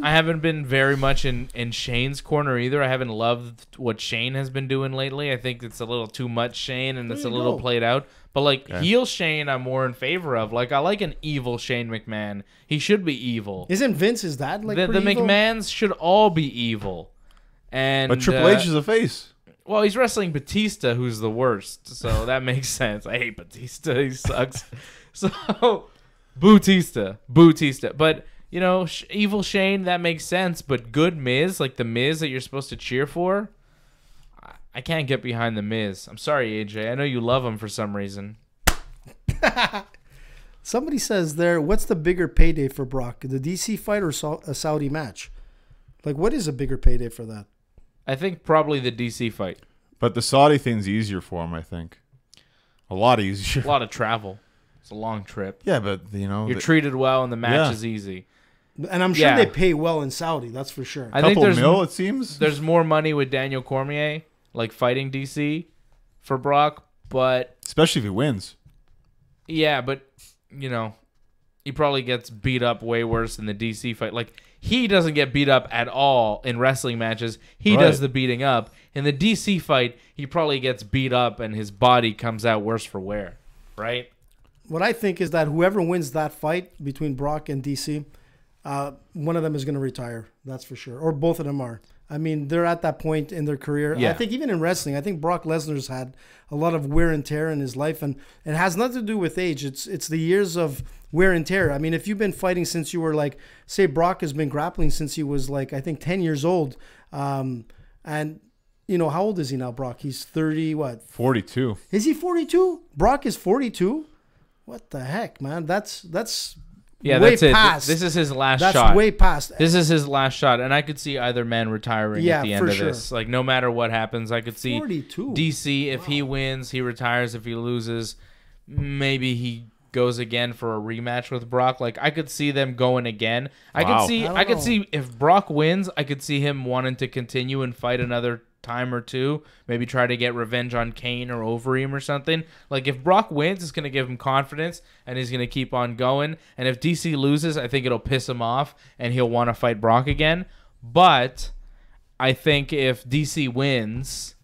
haven't been very much in Shane's corner either. I haven't loved what Shane has been doing lately. I think it's a little too much Shane, and it's a little played out. But, like, heel Shane, I'm more in favor of. Like, I like an evil Shane McMahon. He should be evil. Isn't Vince his dad? Like, the McMahons should all be evil. But Triple H is a face. Well, he's wrestling Batista, who's the worst. So that makes sense. I hate Batista. He sucks. So, Batista. But, you know, evil Shane, that makes sense. But good Miz, like the Miz that you're supposed to cheer for, I can't get behind the Miz. I'm sorry, AJ. I know you love him for some reason. Somebody says there, what's the bigger payday for Brock? The DC fight or a Saudi match? Like, what is a bigger payday for that? I think probably the DC fight. But the Saudi thing's easier for him, I think. A lot easier. A lot of travel. It's a long trip. Yeah, but, you know. You're treated well and the match is easy. And I'm sure they pay well in Saudi. That's for sure. I think it seems. There's more money with Daniel Cormier, like fighting DC for Brock, but especially if he wins. Yeah, but you know, he probably gets beat up way worse in the DC fight. Like, he doesn't get beat up at all in wrestling matches. He does the beating up. In the DC fight, he probably gets beat up and his body comes out worse for wear, right? What I think is that whoever wins that fight between Brock and DC, one of them is going to retire. That's for sure. Or both of them are. I mean, they're at that point in their career. Yeah. I think even in wrestling, I think Brock Lesnar's had a lot of wear and tear in his life, and it has nothing to do with age. It's the years of wear and tear. I mean, if you've been fighting since you were like, say Brock has been grappling since he was like, I think 10 years old. And, you know, how old is he now, Brock? He's 30, what? 42. Is he 42? Brock is 42? What the heck, man? That's way that's past. It. This is his last shot. That's way past. This is his last shot, and I could see either man retiring at the end of this. Like, no matter what happens, I could see 42. DC, if he wins, he retires. If he loses, maybe he goes again for a rematch with Brock. Like, I could see them going again. I could see if Brock wins, I could see him wanting to continue and fight another time or two. Maybe try to get revenge on Kane or over him or something. Like, if Brock wins, it's going to give him confidence, and he's going to keep on going. And if DC loses, I think it'll piss him off, and he'll want to fight Brock again. But I think if DC wins,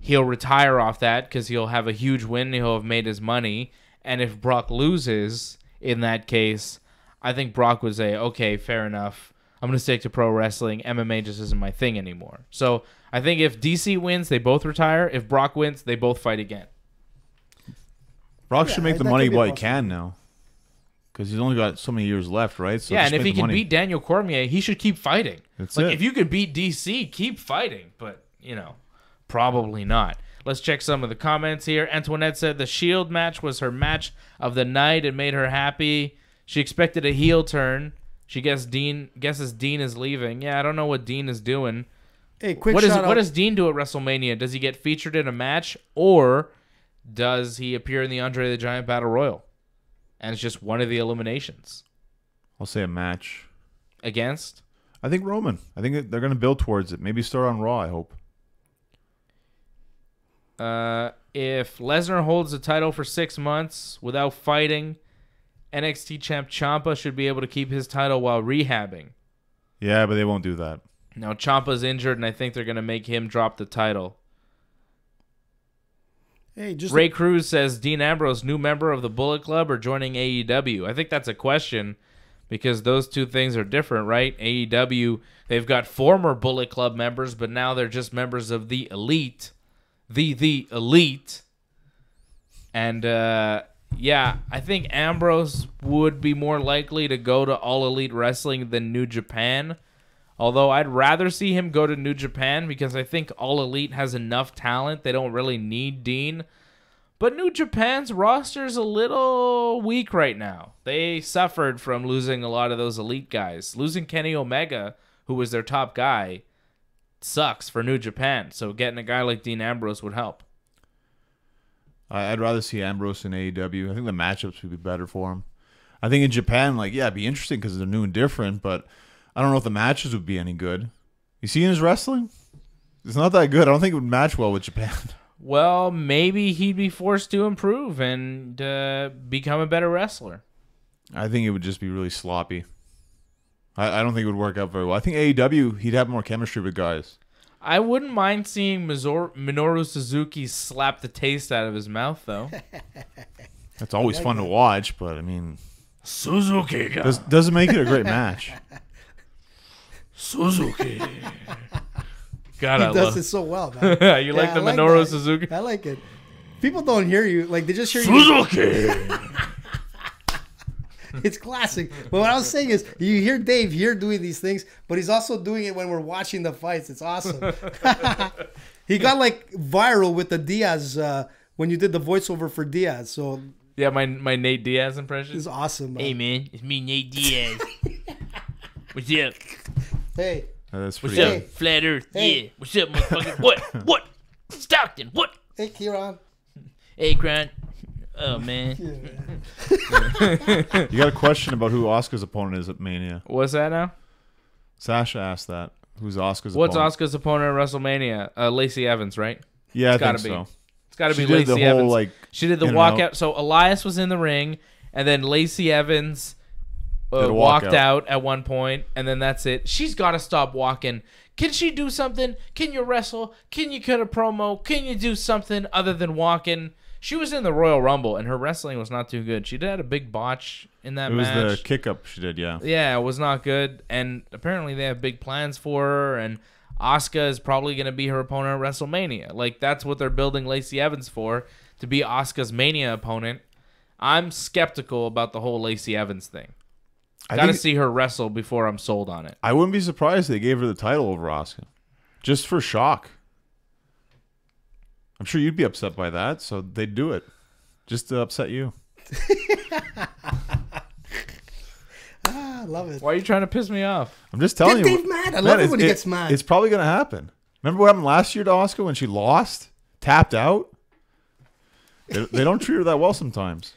he'll retire off that because he'll have a huge win. He'll have made his money. And if Brock loses, in that case, I think Brock would say, okay, fair enough. I'm going to stick to pro wrestling. MMA just isn't my thing anymore. So I think if DC wins, they both retire. If Brock wins, they both fight again. Brock should make the money while he can now. Because he's only got so many years left, right? So yeah, and if he can beat Daniel Cormier, he should keep fighting. That's like, it. if you could beat DC, keep fighting. But, probably not. Let's check some of the comments here. Antoinette said the Shield match was her match of the night and made her happy. She expected a heel turn. She guesses Dean is leaving. Yeah, I don't know what Dean is doing. Hey, quick What shout out. does Dean do at WrestleMania? Does he get featured in a match, or does he appear in the Andre the Giant Battle Royal? And it's just one of the eliminations. I'll say a match. Against? I think Roman. I think they're going to build towards it. Maybe start on Raw, I hope. If Lesnar holds the title for 6 months without fighting, NXT champ Ciampa should be able to keep his title while rehabbing. Yeah, but they won't do that. Now, Ciampa's injured, and I think they're going to make him drop the title. Hey, just Ray Cruz says Dean Ambrose, new member of the Bullet Club, or joining AEW. I think that's a question because those two things are different, right? AEW, they've got former Bullet Club members, but now they're just members of the Elite. The Elite. And, yeah, I think Ambrose would be more likely to go to All Elite Wrestling than New Japan. Although I'd rather see him go to New Japan because I think All Elite has enough talent. They don't really need Dean. But New Japan's roster is a little weak right now. They suffered from losing a lot of those Elite guys. Losing Kenny Omega, who was their top guy, sucks for New Japan. So getting a guy like Dean Ambrose would help. I'd rather see Ambrose in AEW. I think the matchups would be better for him. I think in Japan, it'd be interesting because they're new and different, but I don't know if the matches would be any good. You seen his wrestling? It's not that good. I don't think it would match well with Japan. Well, maybe he'd be forced to improve and become a better wrestler. I think it would just be really sloppy. I don't think it would work out very well. I think AEW, he'd have more chemistry with guys. I wouldn't mind seeing Minoru Suzuki slap the taste out of his mouth, though. That's always fun to watch, but, Suzuki. Doesn't make it a great match. Suzuki. God, he I does love it so well, man. You like the Minoru Suzuki? I like it. People don't hear you. They just hear Suzuki. you. It's classic. But what I was saying is, you hear Dave here doing these things, but he's also doing it when we're watching the fights. It's awesome. He got viral with the Diaz when you did the voiceover for Diaz. So yeah, my Nate Diaz impression. It's awesome, man. Hey man, it's me, Nate Diaz. What's up? Hey. That's pretty What's good. up, Flat Earth? Hey. Yeah. What's up, motherfucker? What? Stockton? What? Hey, Kieran. Hey, Grant. Oh man. You got a question about who Asuka's opponent is at Mania? What's that now? Sasha asked that. Who's Asuka's What's opponent? Asuka's opponent at WrestleMania? Lacey Evans, right? Yeah, It's I gotta think be. so. It's got to be She did the Lacey whole, Evans. She did the in and walkout. out. So Elias was in the ring, and then Lacey Evans Did a walked walkout. out at one point, and then that's it. She's got to stop walking. Can she do something? Can you wrestle? Can you cut a promo? Can you do something other than walking? She was in the Royal Rumble, and her wrestling was not too good. She did have a big botch in that It was match. the kick up she did, yeah. Yeah, it was not good. And apparently they have big plans for her. And Asuka is probably going to be her opponent at WrestleMania. That's what they're building Lacey Evans for, to be Asuka's Mania opponent. I'm skeptical about the whole Lacey Evans thing. Got to see her wrestle before I'm sold on it. I wouldn't be surprised if they gave her the title over Asuka. Just for shock. I'm sure you'd be upset by that, so they'd do it. Just to upset you. I love it. Why are you trying to piss me off? I'm just telling Get you. Dave mad. I love it when he gets mad. It's probably going to happen. Remember what happened last year to Asuka when she lost? Tapped out? They don't treat her that well sometimes.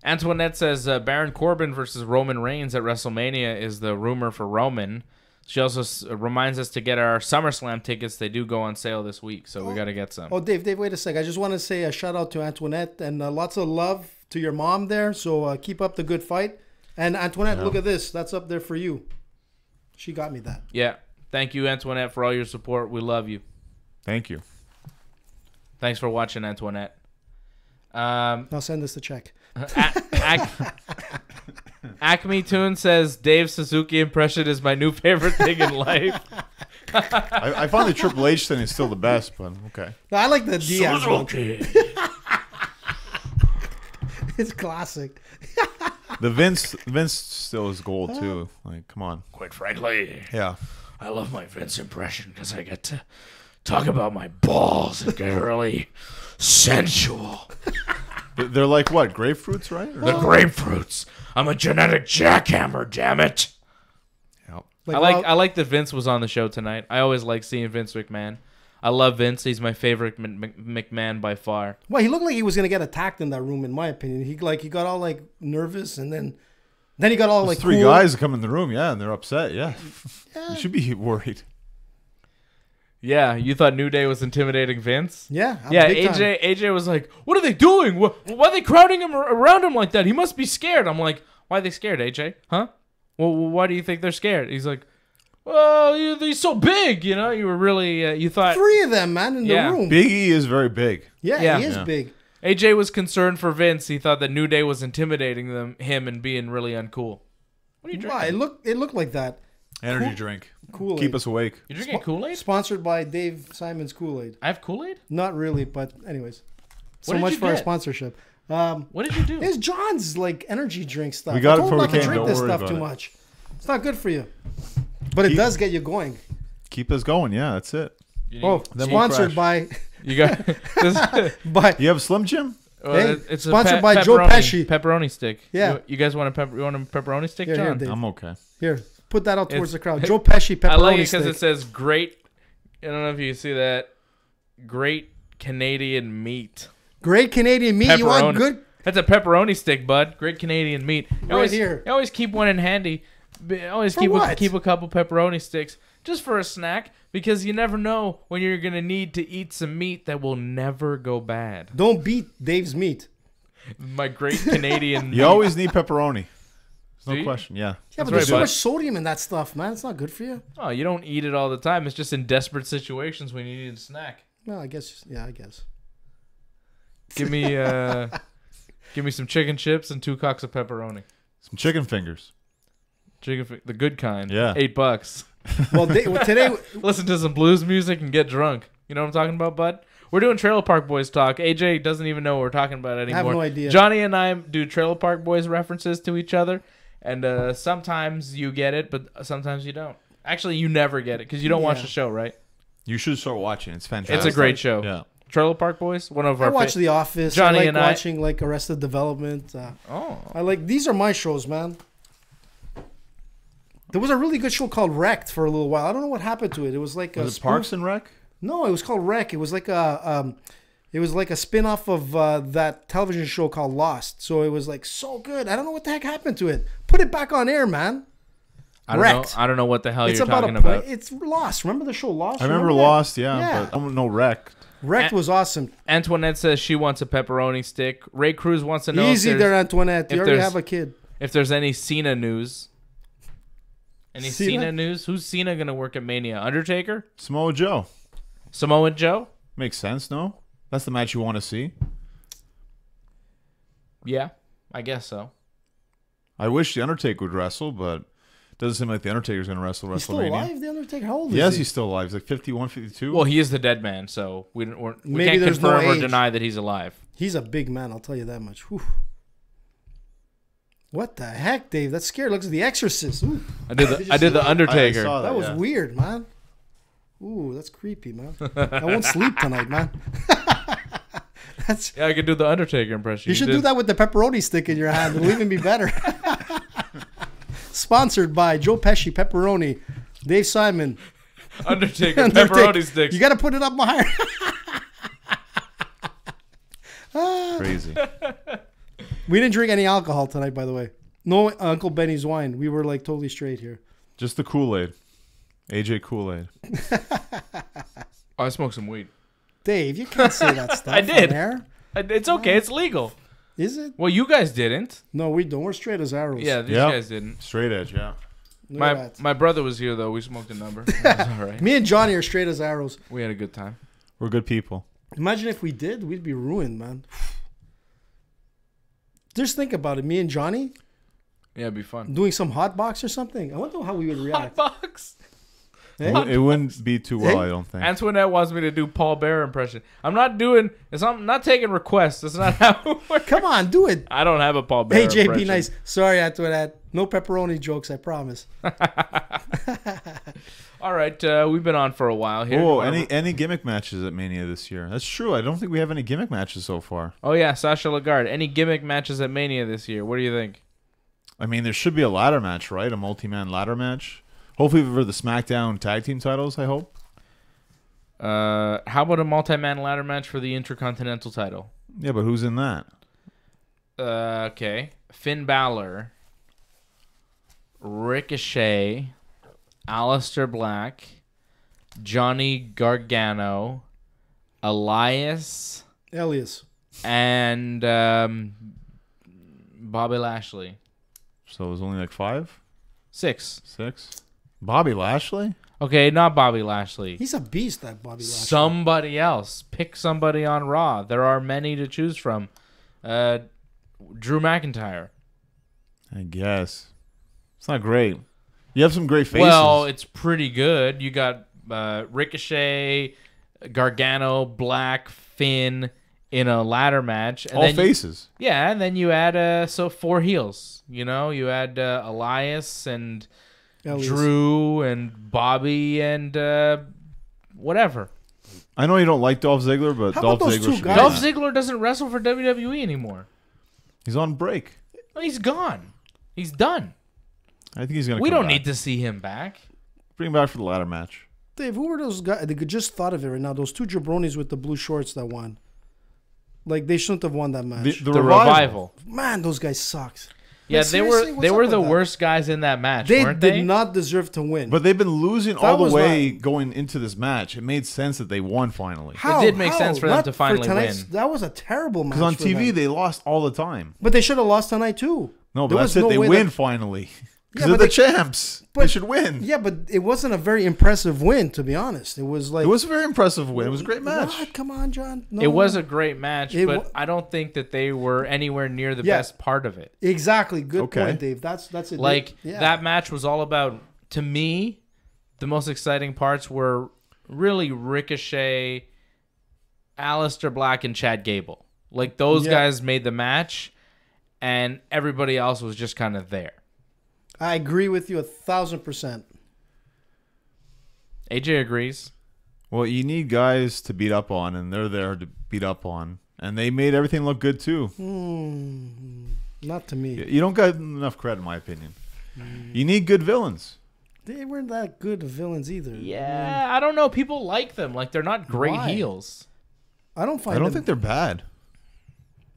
Antoinette says Baron Corbin versus Roman Reigns at WrestleMania is the rumor for Roman. She also reminds us to get our SummerSlam tickets. They do go on sale this week, so we got to get some. Oh, Dave, wait a sec. I just want to say a shout out to Antoinette and lots of love to your mom there. So keep up the good fight. And Antoinette, look at this. That's up there for you. She got me that. Yeah. Thank you, Antoinette, for all your support. We love you. Thank you. Thanks for watching, Antoinette. Now send us the check. Acme Toon says Dave Suzuki impression is my new favorite thing in life. I find the Triple H thing is still the best, but okay. No, I like the Diaz one. Suzuki. It's classic. The Vince still is gold too. Like, come on. Quite frankly, Yeah. I love my Vince impression because I get to talk about my balls and get really sensual. They're like what? Grapefruits, right? Or The grapefruits. I'm a genetic jackhammer, damn it. Yep. I like that Vince was on the show tonight. I always like seeing Vince McMahon. I love Vince. He's my favorite McMahon by far. Well, he looked like he was gonna get attacked in that room, in my opinion. He got all like nervous, and then he got all like three cool. guys come in the room, yeah, and they're upset. Yeah. You should be worried. Yeah, you thought New Day was intimidating Vince? Yeah, Yeah, big time. AJ was like, "What are they doing? Why are they crowding him around him like that? He must be scared." I'm like, "Why are they scared, AJ? Huh? Well, why do you think they're scared?" He's like, "Well, he's so big, you know. You were really you thought 3 of them, man, in the room. Big E is very big. Yeah, he is Yeah. big. AJ was concerned for Vince. He thought that New Day was intimidating him and being really uncool. What are you drinking? Wow, it looked like that. Energy drink. Kool-Aid. Keep us awake. You drinking Kool-Aid? Sponsored by Dave Simon's Kool-Aid. I have Kool-Aid? Not really, but anyways. So What did much you for our get? sponsorship. What did you do? It's John's like energy drink stuff. We got it I told him before not we to came. drink Don't this worry stuff about too it. much. It's not good for you. But it does get you going. Keep us going. Yeah, that's it. Oh, Then we'll sponsored crash. by You got this. by You have Slim Jim? Hey, It's a sponsored by Joe pepperoni- Pesci. Pepperoni stick. Yeah. You guys want a pepperoni stick, Here, John? Dave. I'm okay. Here, put that out towards It's- the crowd. Joe Pesci pepperoni I like it stick. because it says great. I don't know if you can see that. Great Canadian meat. Great Canadian meat. You want Pepperoni. good? That's a pepperoni stick, bud. Great Canadian meat. Here. You always keep one in handy. Always For keep what? keep a couple pepperoni sticks just for a snack because you never know when you're gonna need to eat some meat that will never go bad. Don't beat Dave's meat. My great Canadian. You always need pepperoni. There's Do no you? question. Yeah. Yeah, That's but right, there's so bud. much sodium in that stuff, man. It's not good for you. Oh, you don't eat it all the time. It's just in desperate situations when you need a snack. Well, I guess. Yeah, I guess. Give me some chicken chips and 2 cocks of pepperoni. Some chicken fingers. The good kind. Yeah. $8. Well, today. Listen to some blues music and get drunk. You know what I'm talking about, bud? We're doing Trailer Park Boys talk. AJ doesn't even know what we're talking about anymore. I have no idea. Johnny and I do Trailer Park Boys references to each other, and sometimes you get it, but sometimes you don't. Actually, you never get it because you don't watch Yeah. the show, right? You should start watching. It's fantastic. It's a great show. Yeah. Trailer Park Boys, one of I our watch The Office. Johnny I like and I- watching like Arrested Development. Oh. I like these are my shows, man. There was a really good show called Wrecked for a little while. I don't know what happened to it. It was like a Was it Parks and Rec? No, it was called Wreck. It was like a spin-off of that television show called Lost. So it was like so good. I don't know what the heck happened to it. Put it back on air, man. Wrecked. I don't know what the hell It's you're about talking a about. It's Lost. Remember the show Lost? I remember that? Lost, yeah, Yeah. but I don't know Wreck. Wrecked was awesome. Antoinette says she wants a pepperoni stick. Ray Cruz wants to know Easy if, there, there's, Antoinette. You if already there's- have a kid. if there's any Cena news. Any Cena? Cena news? Who's Cena going to work at Mania? Undertaker? Samoa Joe. Samoa Joe? Makes sense, no? That's the match you want to see. Yeah, I guess so. I wish The Undertaker would wrestle, but it doesn't seem like The Undertaker's going to wrestle He's still WrestleMania. alive, The Undertaker? How old is Yes, he? he's still alive. He's like 51, 52. Well, he is the dead man, so we Maybe can't there's no confirm or age. deny that he's alive. He's a big man, I'll tell you that much. Whew. What the heck, Dave? That's scary. Looks like The Exorcist. Ooh, I did the Undertaker. I saw that was yeah. weird, man. Ooh, that's creepy, man. I won't sleep tonight, man. That's Yeah, I could do the Undertaker impression. you should do that with the pepperoni stick in your hand. It'll even be better. Sponsored by Joe Pesci Pepperoni, Dave Simon, Undertaker Undertaker. pepperoni sticks. You got to put it up higher. Crazy. We didn't drink any alcohol tonight, by the way. No Uncle Benny's wine. We were like totally straight here. Just the Kool-Aid. AJ Kool-Aid. Oh, I smoked some weed. Dave, you can't say that stuff. I did. On air. It's okay. It's legal. Is it? Well, you guys didn't. No, we don't. We're straight as arrows. Yeah, these guys didn't. Straight edge, yeah. Look at that. My brother was here, though. We smoked a number. It was all right. Me and Johnny are straight as arrows. We had a good time. We're good people. Imagine if we did, we'd be ruined, man. Just think about it. Me and Johnny Yeah, it'd be fun. doing some hot box or something. I wonder how we would react. Hot box. Hey? It wouldn't be too well, I don't think. Antoinette wants me to do Paul Bearer impression. I'm not taking requests. That's not how it works. Come on, do it. I don't have a Paul Bearer Hey, JP, impression. nice. Sorry, Antoinette. No pepperoni jokes, I promise. All right, we've been on for a while here. Oh, any gimmick matches at Mania this year? That's true. I don't think we have any gimmick matches so far. Oh, yeah, Sasha Lagarde. Any gimmick matches at Mania this year? What do you think? I mean, there should be a ladder match, right? A multi-man ladder match. Hopefully for the SmackDown tag team titles, I hope. How about a multi-man ladder match for the Intercontinental title? Yeah, but who's in that? Okay. Finn Balor, Ricochet, Aleister Black, Johnny Gargano, Elias, and Bobby Lashley. So it was only like 5? 6. 6? Bobby Lashley? Okay, not Bobby Lashley. He's a beast, that Bobby Lashley. Somebody else. Pick somebody on Raw. There are many to choose from. Drew McIntyre. I guess. It's not great. You have some great faces. Well, it's pretty good. You got Ricochet, Gargano, Black, Finn in a ladder match. And all then faces. And then you add 4 heels. You know, you add Elias and Drew and Bobby and whatever. I know you don't like Dolph Ziggler, but How Dolph about those Ziggler two should guys? be Dolph in that. Ziggler doesn't wrestle for WWE anymore. He's on break. Well, he's gone. He's done. I think he's going to We come don't back. need to see him back. Bring him back for the ladder match. Dave, who were those guys? They just thought of it right now. Those 2 jabronis with the blue shorts that won. Like, they shouldn't have won that match. The revival. Man, those guys sucked. Yeah, Like, they seriously, were what's up the with that? worst guys in that match, They weren't did they? not deserve to win. But they've been losing That all the was way not- going into this match. It made sense that they won finally. How? did make How? sense for them Not to finally tonight's- win. That was a terrible match. Because on for TV, them. they lost all the time. But they should have lost tonight too. No, but There that's was it. no They way win that- finally. Because Yeah, they're but the champs. They but- should win. Yeah, but it wasn't a very impressive win, to be honest. It was like It was a very impressive win. It was a great match. What? Come on, John. No. It was a great match, It but wa- I don't think that they were anywhere near the Yeah. best part of it. Exactly. Good Okay. point, Dave. That's it. Like, Yeah. that match was all about, to me, the most exciting parts were really Ricochet, Aleister Black, and Chad Gable. Like, those Yeah. guys made the match, and everybody else was just kind of there. I agree with you 1,000%. AJ agrees. Well, you need guys to beat up on, and they're there to beat up on. And they made everything look good, too. Not to me. You don't get enough credit, in my opinion. You need good villains. They weren't that good villains either. Yeah, I don't know. People like them. Like, they're not great Why? heels. I don't find. I don't them, think they're bad.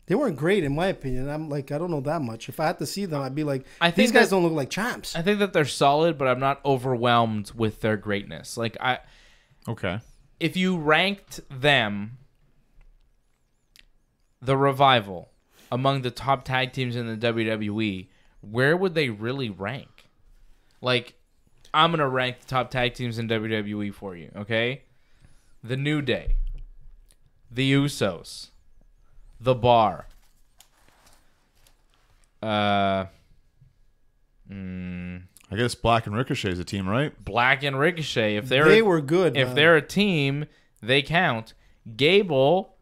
they weren't great in my opinion. I'm like, I don't know that much. If I had to see them, I'd be like, I these think guys that- don't look like champs. I think that they're solid, but I'm not overwhelmed with their greatness. Like, Okay. if you ranked them, the Revival, among the top tag teams in the WWE, where would they really rank? Like, I'm going to rank the top tag teams in WWE for you, okay? The New Day, the Usos, the Bar, I guess Black and Ricochet is a team, right? Black and Ricochet. If They were good. If man. they're a team, they count. Gable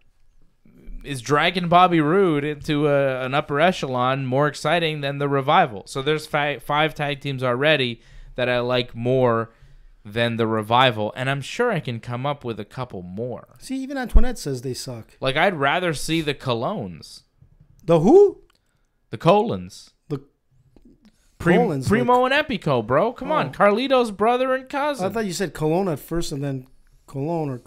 is dragging Bobby Roode into an upper echelon more exciting than the Revival. So there's 5 tag teams already that I like more than the Revival, and I'm sure I can come up with a couple more. See, even Antoinette says they suck. Like, I'd rather see the Colognes. The who? The Colons. The Colons, Primo and Epico, bro. Come on. Carlito's brother and cousin. I thought you said Cologne at first and then Cologne or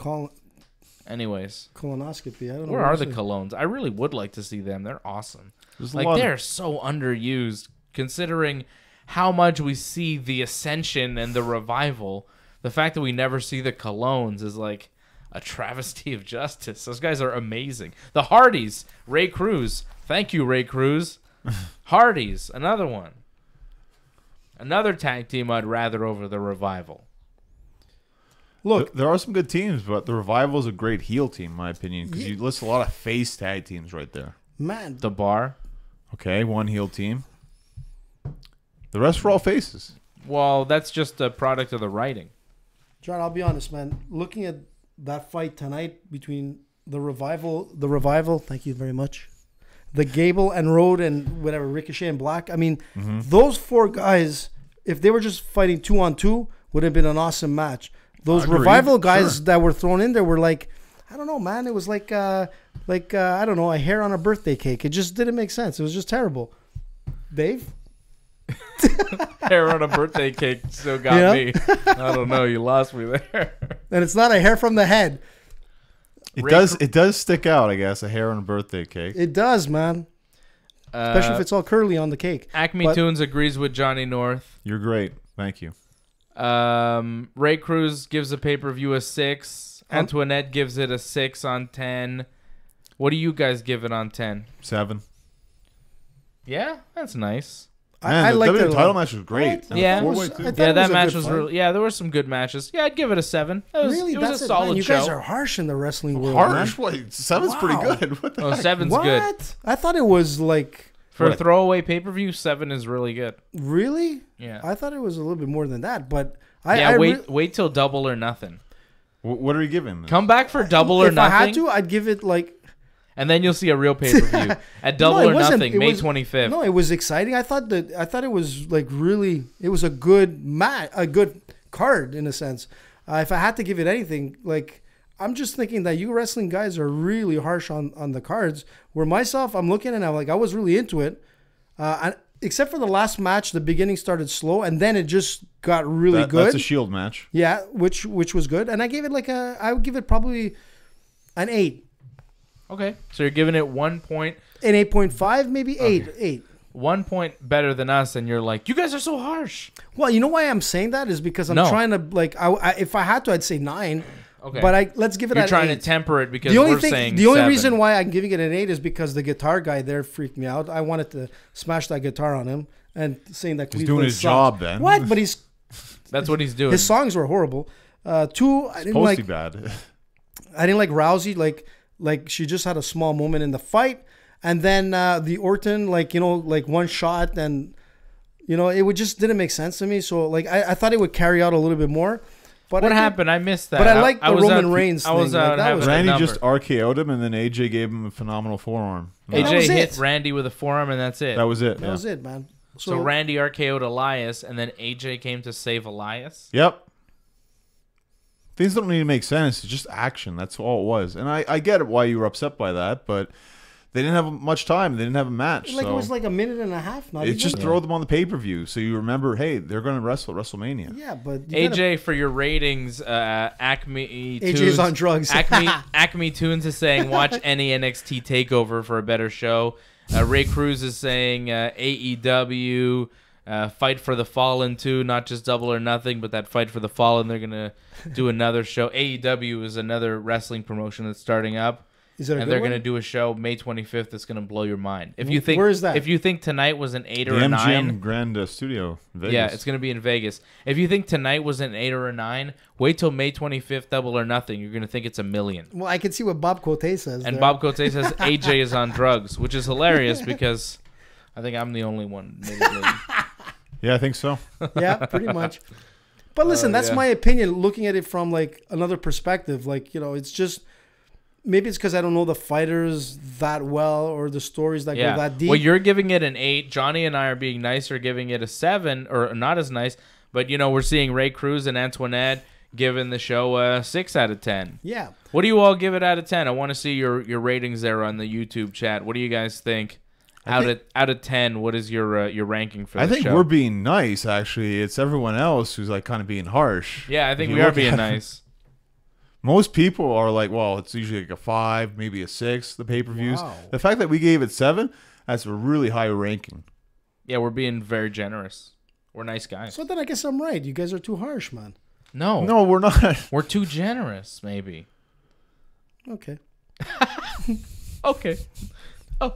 Anyways. colonoscopy. I don't know. Where what are to the say. Colognes? I really would like to see them. They're awesome. There's a Like, lot of- they're so underused considering how much we see the Ascension and the Revival. The fact that we never see the Colognes is like a travesty of justice. Those guys are amazing. The Hardys, Ray Cruz. Thank you, Ray Cruz. Hardys, another one. Another tag team I'd rather over the Revival. Look, there are some good teams, but the Revival is a great heel team, in my opinion, because you list a lot of face tag teams right there. man, The Bar. Okay, one heel team. The rest are all faces. Well, that's just a product of the writing. John, I'll be honest, man. Looking at that fight tonight between the Revival, thank you very much, the Gable and Road and whatever, Ricochet and Black. I mean, those four guys, if they were just fighting 2-on-2, would have been an awesome match. Those Agreed. Revival guys Sure. that were thrown in there were like, I don't know, man. It was like I don't know, a hair on a birthday cake. It just didn't make sense. It was just terrible. Dave? Hair on a birthday cake still got me. I don't know. You lost me there. And it's not a hair from the head. It does stick out, I guess, a hair on a birthday cake. It does, man. Especially if it's all curly on the cake. Acme But- Tunes agrees with Johnny North. You're great. Thank you. Ray Cruz gives the pay-per-view a 6. Antoinette gives it a 6 on 10. What do you guys give it on 10? 7. Yeah, that's nice. I the like WWE their title match was great. What? And the Yeah. four-way, I too. thought Yeah, it that was a match good was fight. really. Yeah, there were some good matches. Yeah, I'd give it a 7. It was, Really? it was That's a it, solid man. You show. guys are harsh in the wrestling world, Harsh? man. What? 7's pretty Wow. good. What the Oh, heck? 7's What? good. I thought it was like, For a What? throwaway pay-per-view, 7 is really good. really? Yeah. I thought it was a little bit more than that, but Wait till Double or Nothing. What are you giving? Come back for Double or if Nothing, I had to, I'd give it like and then you'll see a real pay-per-view at Double No, it or wasn't. Nothing, It May was- 25th. No, it was exciting. I thought it was like really. It was a good match, a good card in a sense. If I had to give it anything, like I'm just thinking that you wrestling guys are really harsh on the cards. Where myself, I'm looking and I'm like, I was really into it. Except for the last match, the beginning started slow and then it just got really good. That's a Shield match. Yeah, which was good, and I gave it I would give it probably an 8, Okay, so you're giving it 1 point, an 8.5, maybe 8. 1 point better than us, and you're like, you guys are so harsh. Well, you know why I'm saying that is because I'm No. trying to like. If I had to, I'd say 9. Okay, But let's give it you're an trying 8. to temper it because The only we're saying the only 7. reason why I'm giving it an 8 is because the guitar guy there freaked me out. I wanted to smash that guitar on him and saying that He's Cleveland doing his sucks. job then. What? But That's what he's doing. his songs were horrible. 2, I didn't Supposed like. to be bad. I didn't like Rousey. Like she just had a small moment in the fight, and then the Orton, like one shot, and it just didn't make sense to me. So like I thought it would carry out a little bit more. But What happened? I missed that. But I like the was Roman out- Reigns I was thing. Like, out that having was- a Randy number. just RKO'd him, and then AJ gave him a phenomenal forearm. And that was AJ hit it. Randy with a forearm, and that's it. That was it. That yeah. was it, man. So Randy RKO'd Elias, and then AJ came to save Elias. Yep. Things don't need to make sense. It's just action. That's all it was. And I get it why you were upset by that, but they didn't have much time. They didn't have a match. Like so it was like a minute and a half. Not it's even. just throw them on the pay-per-view so you remember, hey, they're going to wrestle at WrestleMania. Yeah, but AJ, for your ratings, Acme AJ's Tunes, on drugs. Acme Tunes is saying watch any NXT takeover for a better show. Ray Cruz is saying AEW, Fight for the Fallen too, not just Double or Nothing, but that Fight for the Fallen. They're gonna do another show. AEW is another wrestling promotion that's starting up. Is it a And good they're one? going to do a show May 25th that's going to blow your mind. If you think Where is that? If you think tonight was an 8 The or a MGM 9, Grand Studio in Vegas. yeah, it's going to be in Vegas. If you think tonight was an 8 or a 9, wait till May 25th, Double or Nothing. You're going to think it's $1 million. Well, I can see what Bob Cote says. And there. Bob Cote says AJ is on drugs, which is hilarious because I think I'm the only one. Admittedly. Yeah, I think so. Yeah, pretty much. But listen, that's yeah. my opinion. Looking at it from like another perspective, like it's just maybe it's because I don't know the fighters that well or the stories that go that deep. Well, you're giving it an 8. Johnny and I are being nicer, giving it a 7, or not as nice. But we're seeing Ray Cruz and Antoinette giving the show a 6 out of 10. Yeah. What do you all give it out of 10? I want to see your ratings there on the YouTube chat. What do you guys think? Out of 10, what is your ranking for I the think show? we're being nice, actually. It's everyone else who's like kind of being harsh. Yeah, I think If we you are look being at- nice. Most people are like, well, it's usually like a 5, maybe a 6, the pay-per-views. Wow. The fact that we gave it 7, that's a really high ranking. Yeah, we're being very generous. We're nice guys. So then I guess I'm right. You guys are too harsh, man. No, we're not. We're too generous, maybe. Okay. Okay. Oh,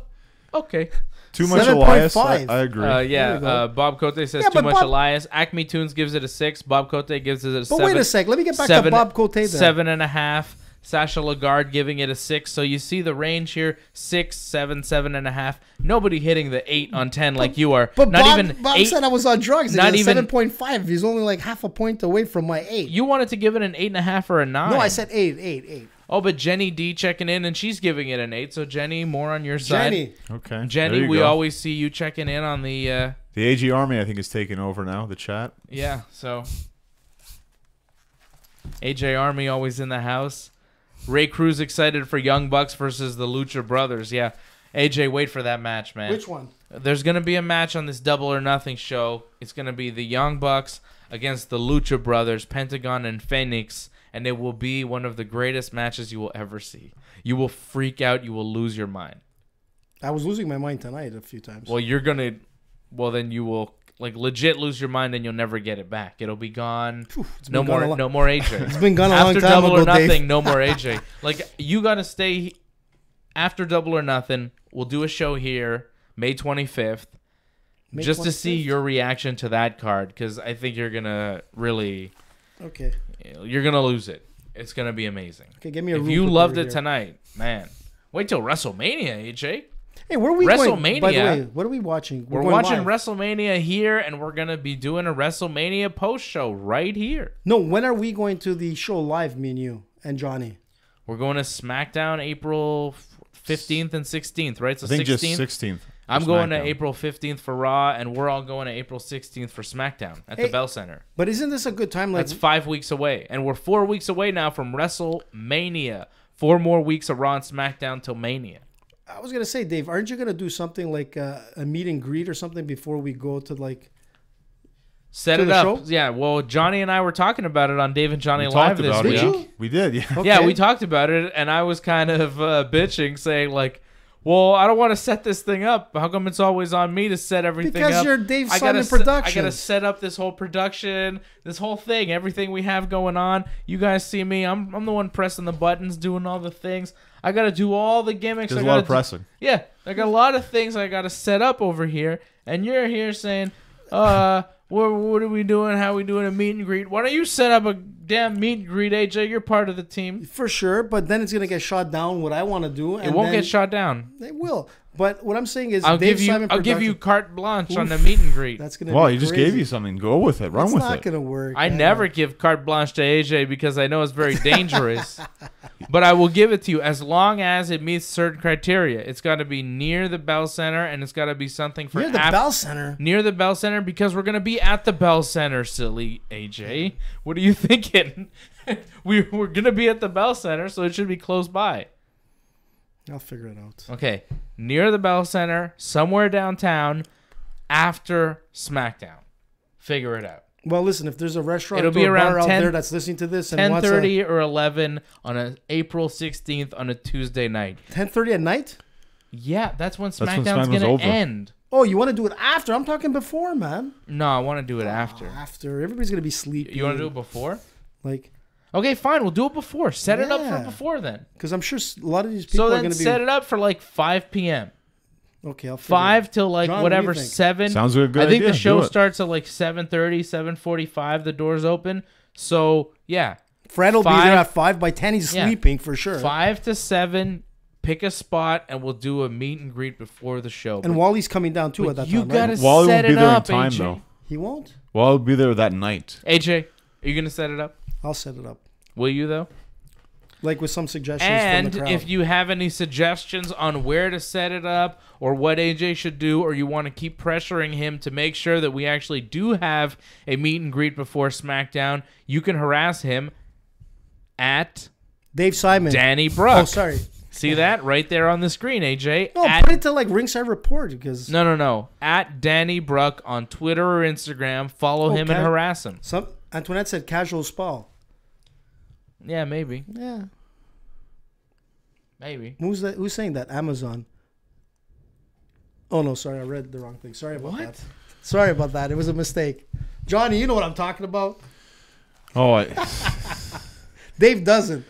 okay. Too much Elias. 7.5. I agree. Bob Cote says Yeah, too but much Bob- Elias. Acme Tunes gives it a 6. Bob Cote gives it a But 7. wait a sec. Let me get back to Bob Cote then. 7.5. Sasha Lagarde giving it a 6. So you see the range here: 6, 7, 7.5. Nobody hitting the 8 on 10 like you are. But Not Bob, even Bob 8. said I was on drugs. Not Not even- 7.5. He's only like half a point away from my 8. You wanted to give it an 8.5 or a 9. No, I said 8. Oh, but Jenny D checking in, and she's giving it an 8. So Jenny, more on your side. Jenny. Okay. Jenny, there you we go. always see you checking in on the. The AG Army, I think, is taking over now. The chat. Yeah, so AJ Army always in the house. Ray Cruz excited for Young Bucks versus the Lucha Brothers. Yeah, AJ, wait for that match, man. Which one? There's gonna be a match on this Double or Nothing show. It's gonna be the Young Bucks against the Lucha Brothers, Pentagon and Phoenix, and it will be one of the greatest matches you will ever see. You will freak out. You will lose your mind. I was losing my mind tonight a few times. Well, you're gonna. Well, then you will like legit lose your mind, and you'll never get it back. It'll be gone. It's No been gone more. a lo- No more AJ. It's been gone a long After time Double ago, or Nothing, Dave. no more AJ. Like you gotta stay. After Double or Nothing, we'll do a show here, May 25th, May just to see 25th? your reaction to that card, because I think you're gonna really, Okay. you're gonna lose it. It's gonna be amazing. Okay, give me a If room you cooker loved it here. tonight, man, wait till WrestleMania, AJ. Hey, where are we going? By the WrestleMania. way, what are we watching? We're going watching live. WrestleMania here, and we're gonna be doing a WrestleMania post show right here. No, when are we going to the show live, me and you and Johnny? We're going to SmackDown April 15th and 16th, right? So I think 16th. just 16th. I'm going to SmackDown. April 15th for Raw, and we're all going to April 16th for SmackDown at the Hey, Bell Center. But isn't this a good time? Like, That's 5 weeks away, and we're 4 weeks away now from WrestleMania. 4 more weeks of Raw and SmackDown till Mania. I was gonna say, Dave, aren't you gonna do something like a meet and greet or something before we go to like? Set To it the up. show? Yeah, well, Johnny and I were talking about it on Dave and Johnny We Live talked this about week. it. Did you? We did. Yeah. Okay. Yeah, we talked about it, and I was kind of bitching, saying like, "Well, I don't want to set this thing up. How come it's always on me to set everything Because up? you're Dave I Simon gotta I Productions. gotta set up this whole production, this whole thing, everything we have going on. You guys see me. I'm the one pressing the buttons, doing all the things. I gotta do all the gimmicks. There's I a lot gotta of pressing. yeah, I got a lot of things I gotta set up over here, and you're here saying, what are we doing? How are we doing a meet and greet? Why don't you set up a damn meet and greet, AJ? You're part of the team. For sure, but then it's gonna get shot down. What I want to do, and It won't then get shot down. It will. But what I'm saying is, I'll Dave give you Simon I'll give you Productions- carte blanche on the Oof. meet and greet. That's gonna. Well, be he just crazy. gave you something. Go with it. Run It's with not it. gonna work. I never give carte blanche to AJ because I know it's very dangerous. But I will give it to you as long as it meets certain criteria. It's got to be near the Bell Center, and it's got to be something for Near the Bell Center. near the Bell Center, because we're gonna be at the Bell Center. Silly AJ, what are you thinking? We're gonna be at the Bell Center, so it should be close by. I'll figure it out. Okay, near the Bell Center, somewhere downtown, after SmackDown. Figure it out. Well, listen, if there's a restaurant It'll or be a around bar out 10 there that's listening to this and wants 10:30 or 11 on April 16th on a Tuesday night. 10:30 at night. Yeah, that's when when SmackDown's SmackDown's gonna over. end. Oh, you want to do it after? I'm talking before, man. No, I want to do it after. After everybody's gonna be sleeping. You want to do it before? like? Okay, fine. We'll do it before. Set it up Yeah. for before then. Because I'm sure a lot of these people So are then gonna be. set it up for like 5 p.m. Okay, I'll figure 5 till like John, what do you whatever think? 7. Sounds like a good I think idea. the show Do it. starts at like 7:30, 7:45. The doors open. So yeah, Fred will be 5 there at 5. By 10, he's Yeah. sleeping for sure. 5 to 7. Pick a spot and we'll do a meet and greet before the show. And Wally's coming down too at that you time. gotta Right? Wally set won't be it there in up, time, AJ. though. He won't. Well, I'll be there that night. AJ, are you gonna set it up? I'll set it up. Will you though? Like with some suggestions from And the crowd. if you have any suggestions on where to set it up or what AJ should do, or you want to keep pressuring him to make sure that we actually do have a meet and greet before SmackDown, you can harass him at Dave Simon. Danny Bruck. Oh, sorry. See that right there on the screen, AJ? No, At- put it to like Ringside Report because no. At Danny Bruck on Twitter or Instagram. Follow him and Okay. harass him. some Antoinette said casual spa. Yeah, maybe. Yeah. Maybe. Who's that? Who's saying that? Amazon. Oh no, sorry, I read the wrong thing. Sorry about What? that. Sorry about that. It was a mistake. Johnny, you know what I'm talking about. Oh, Dave doesn't.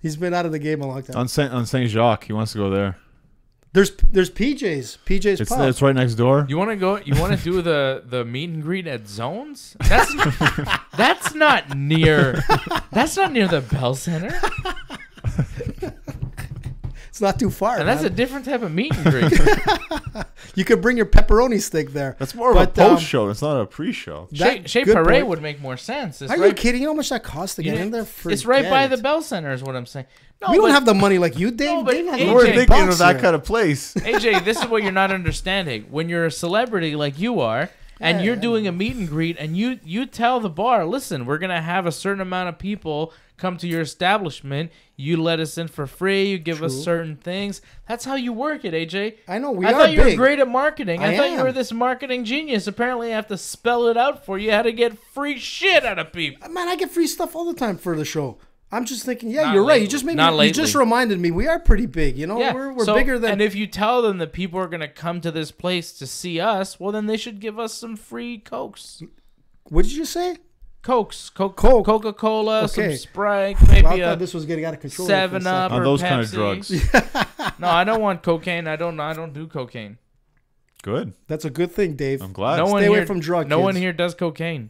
He's been out of the game a long time. on Saint Jacques, he wants to go there. There's PJ's. PJ's pub. It's right next door. You want to go? You want to do the meet and greet at Zones? That's not near. That's not near the Bell Center. It's not too far. And that's man. a different type of meet and greet. You could bring your pepperoni stick there. That's more of a post show. It's not a pre-show. Shea good Parade point. would make more sense. It's Are you kidding? You know how much that costs to get in there? It's right by the Forget it. Bell Center, is what I'm saying. No, We don't have the money like you, Dave. No, but Dave has AJ We're $100 thinking of that here. kind of place. AJ, this is what you're not understanding. When you're a celebrity like you are, and you're doing a meet and greet, and you tell the bar, listen, we're gonna have a certain amount of people come to your establishment. You let us in for free. You give us certain things. That's how you work it, AJ. I know we I are thought you were big. great at marketing. I thought you am. were this marketing genius. Apparently, I have to spell it out for you how to get free shit out of people. Man, I get free stuff all the time for the show. I'm just thinking, yeah, Not you're right. lately. You just made Not me. You just lately. reminded me. We are pretty big. You know, Yeah, we're so- bigger than. And if you tell them that people are gonna come to this place to see us, well, then they should give us some free Cokes. What did you say? Cokes, Coke. Coca-Cola, Okay. some Sprite, Well, maybe I a thought this was getting out of control. there for a 7-Up second. or those Pepsi. kind of drugs. No, I don't want cocaine. I don't do cocaine. Good. That's a good thing, Dave. I'm glad. No one Stay away here, from drug No one kids. here does cocaine,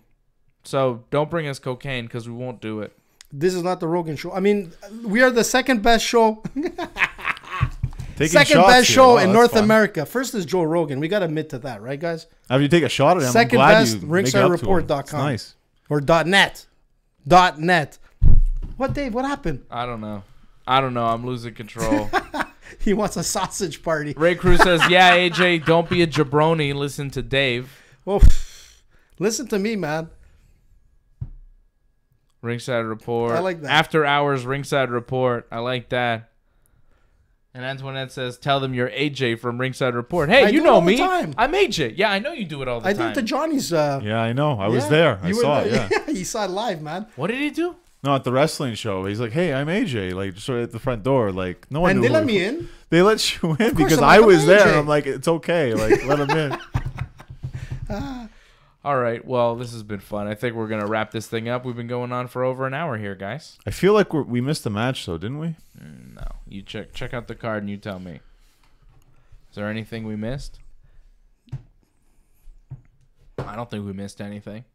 so don't bring us cocaine because we won't do it. This is not the Rogan show. I mean, we are the second best show. Taking Second shots best here. show Wow, in that's North fun. America. First is Joe Rogan. We got to admit to that, right, guys? After you take a shot at him, Second I'm glad best, you make it up to him. RingsideReport.com. It's nice. Or .net. .net. What, Dave? What happened? I don't know. I'm losing control. He wants a sausage party. Ray Cruz says, "Yeah, AJ, don't be a jabroni. Listen to Dave." Well, listen to me, man. Ringside Report. I like that. After hours Ringside Report. I like that. And Antoinette says, "Tell them you're AJ from Ringside Report." Hey, I you do it know all the me. time. I'm AJ. Yeah, I know you do it all the I time. did the Johnny's. Yeah, I know. I was yeah, there. I you were saw there. it. Yeah. You saw it live, man. What did he do? No, at the wrestling show, he's like, "Hey, I'm AJ." Like, just right at the front door. Like, no one And knew. they who let he- me in. They let you in because I'm I like, was I'm there. AJ. And I'm like, it's okay. Like, let him in. All right. Well, this has been fun. I think we're going to wrap this thing up. We've been going on for over an hour here, guys. I feel like we missed the match, though, didn't we? No. You check out the card and you tell me. Is there anything we missed? I don't think we missed anything.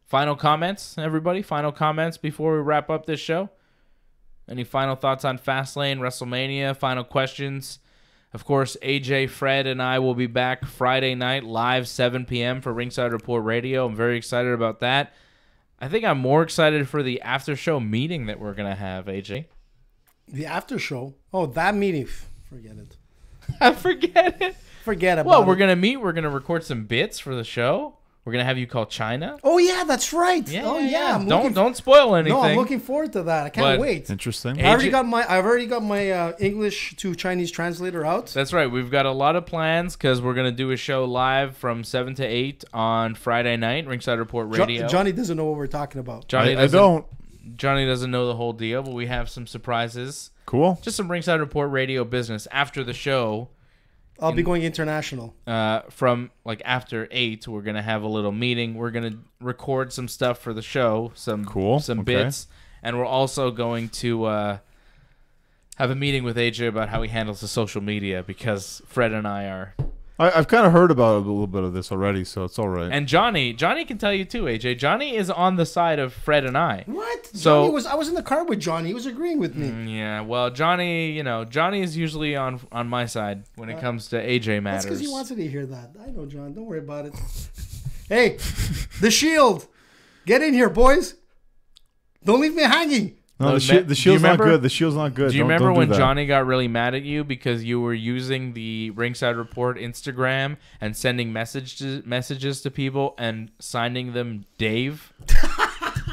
Final comments, everybody? Final comments before we wrap up this show? Any final thoughts on Fastlane, WrestleMania? Final questions? Of course, AJ, Fred, and I will be back Friday night live 7 p.m. for Ringside Report Radio. I'm very excited about that. I think I'm more excited for the after show meeting that we're going to have, AJ. The after show. Oh, that meeting. Forget it. I forget it. Forget about Well, it. we're going to meet. We're going to record some bits for the show. We're going to have you call China. Oh, yeah, that's right. I'm Don't spoil anything. No, I'm looking forward to that. I can't But- wait. Interesting. I've already got my English to Chinese translator out. That's right. We've got a lot of plans because we're going to do a show live from 7 to 8 on Friday night, Ringside Report Radio. Johnny doesn't know what we're talking about. Johnny I don't. Johnny doesn't know the whole deal, but we have some surprises. Cool. Just some Ringside Report Radio business after the show. I'll be going international. From like after 8, we're gonna have a little meeting. We're gonna record some stuff for the show, some Okay. bits, and we're also going to have a meeting with AJ about how he handles the social media because Fred and I are. I've kind of heard about a little bit of this already, so it's all right. And Johnny can tell you too, AJ. Johnny is on the side of Fred and I. What? So- I was in the car with Johnny. He was agreeing with me. Yeah, well, Johnny is usually on my side when it comes to AJ matters. That's because he wanted to hear that. I know, John. Don't worry about it. Hey, the Shield. Get in here, boys. Don't leave me hanging. No, Do you the shield's not remember- good. The shield's not good. Do you Don't remember do when that. Johnny got really mad at you because you were using the Ringside Report Instagram and sending messages to people and signing them Dave?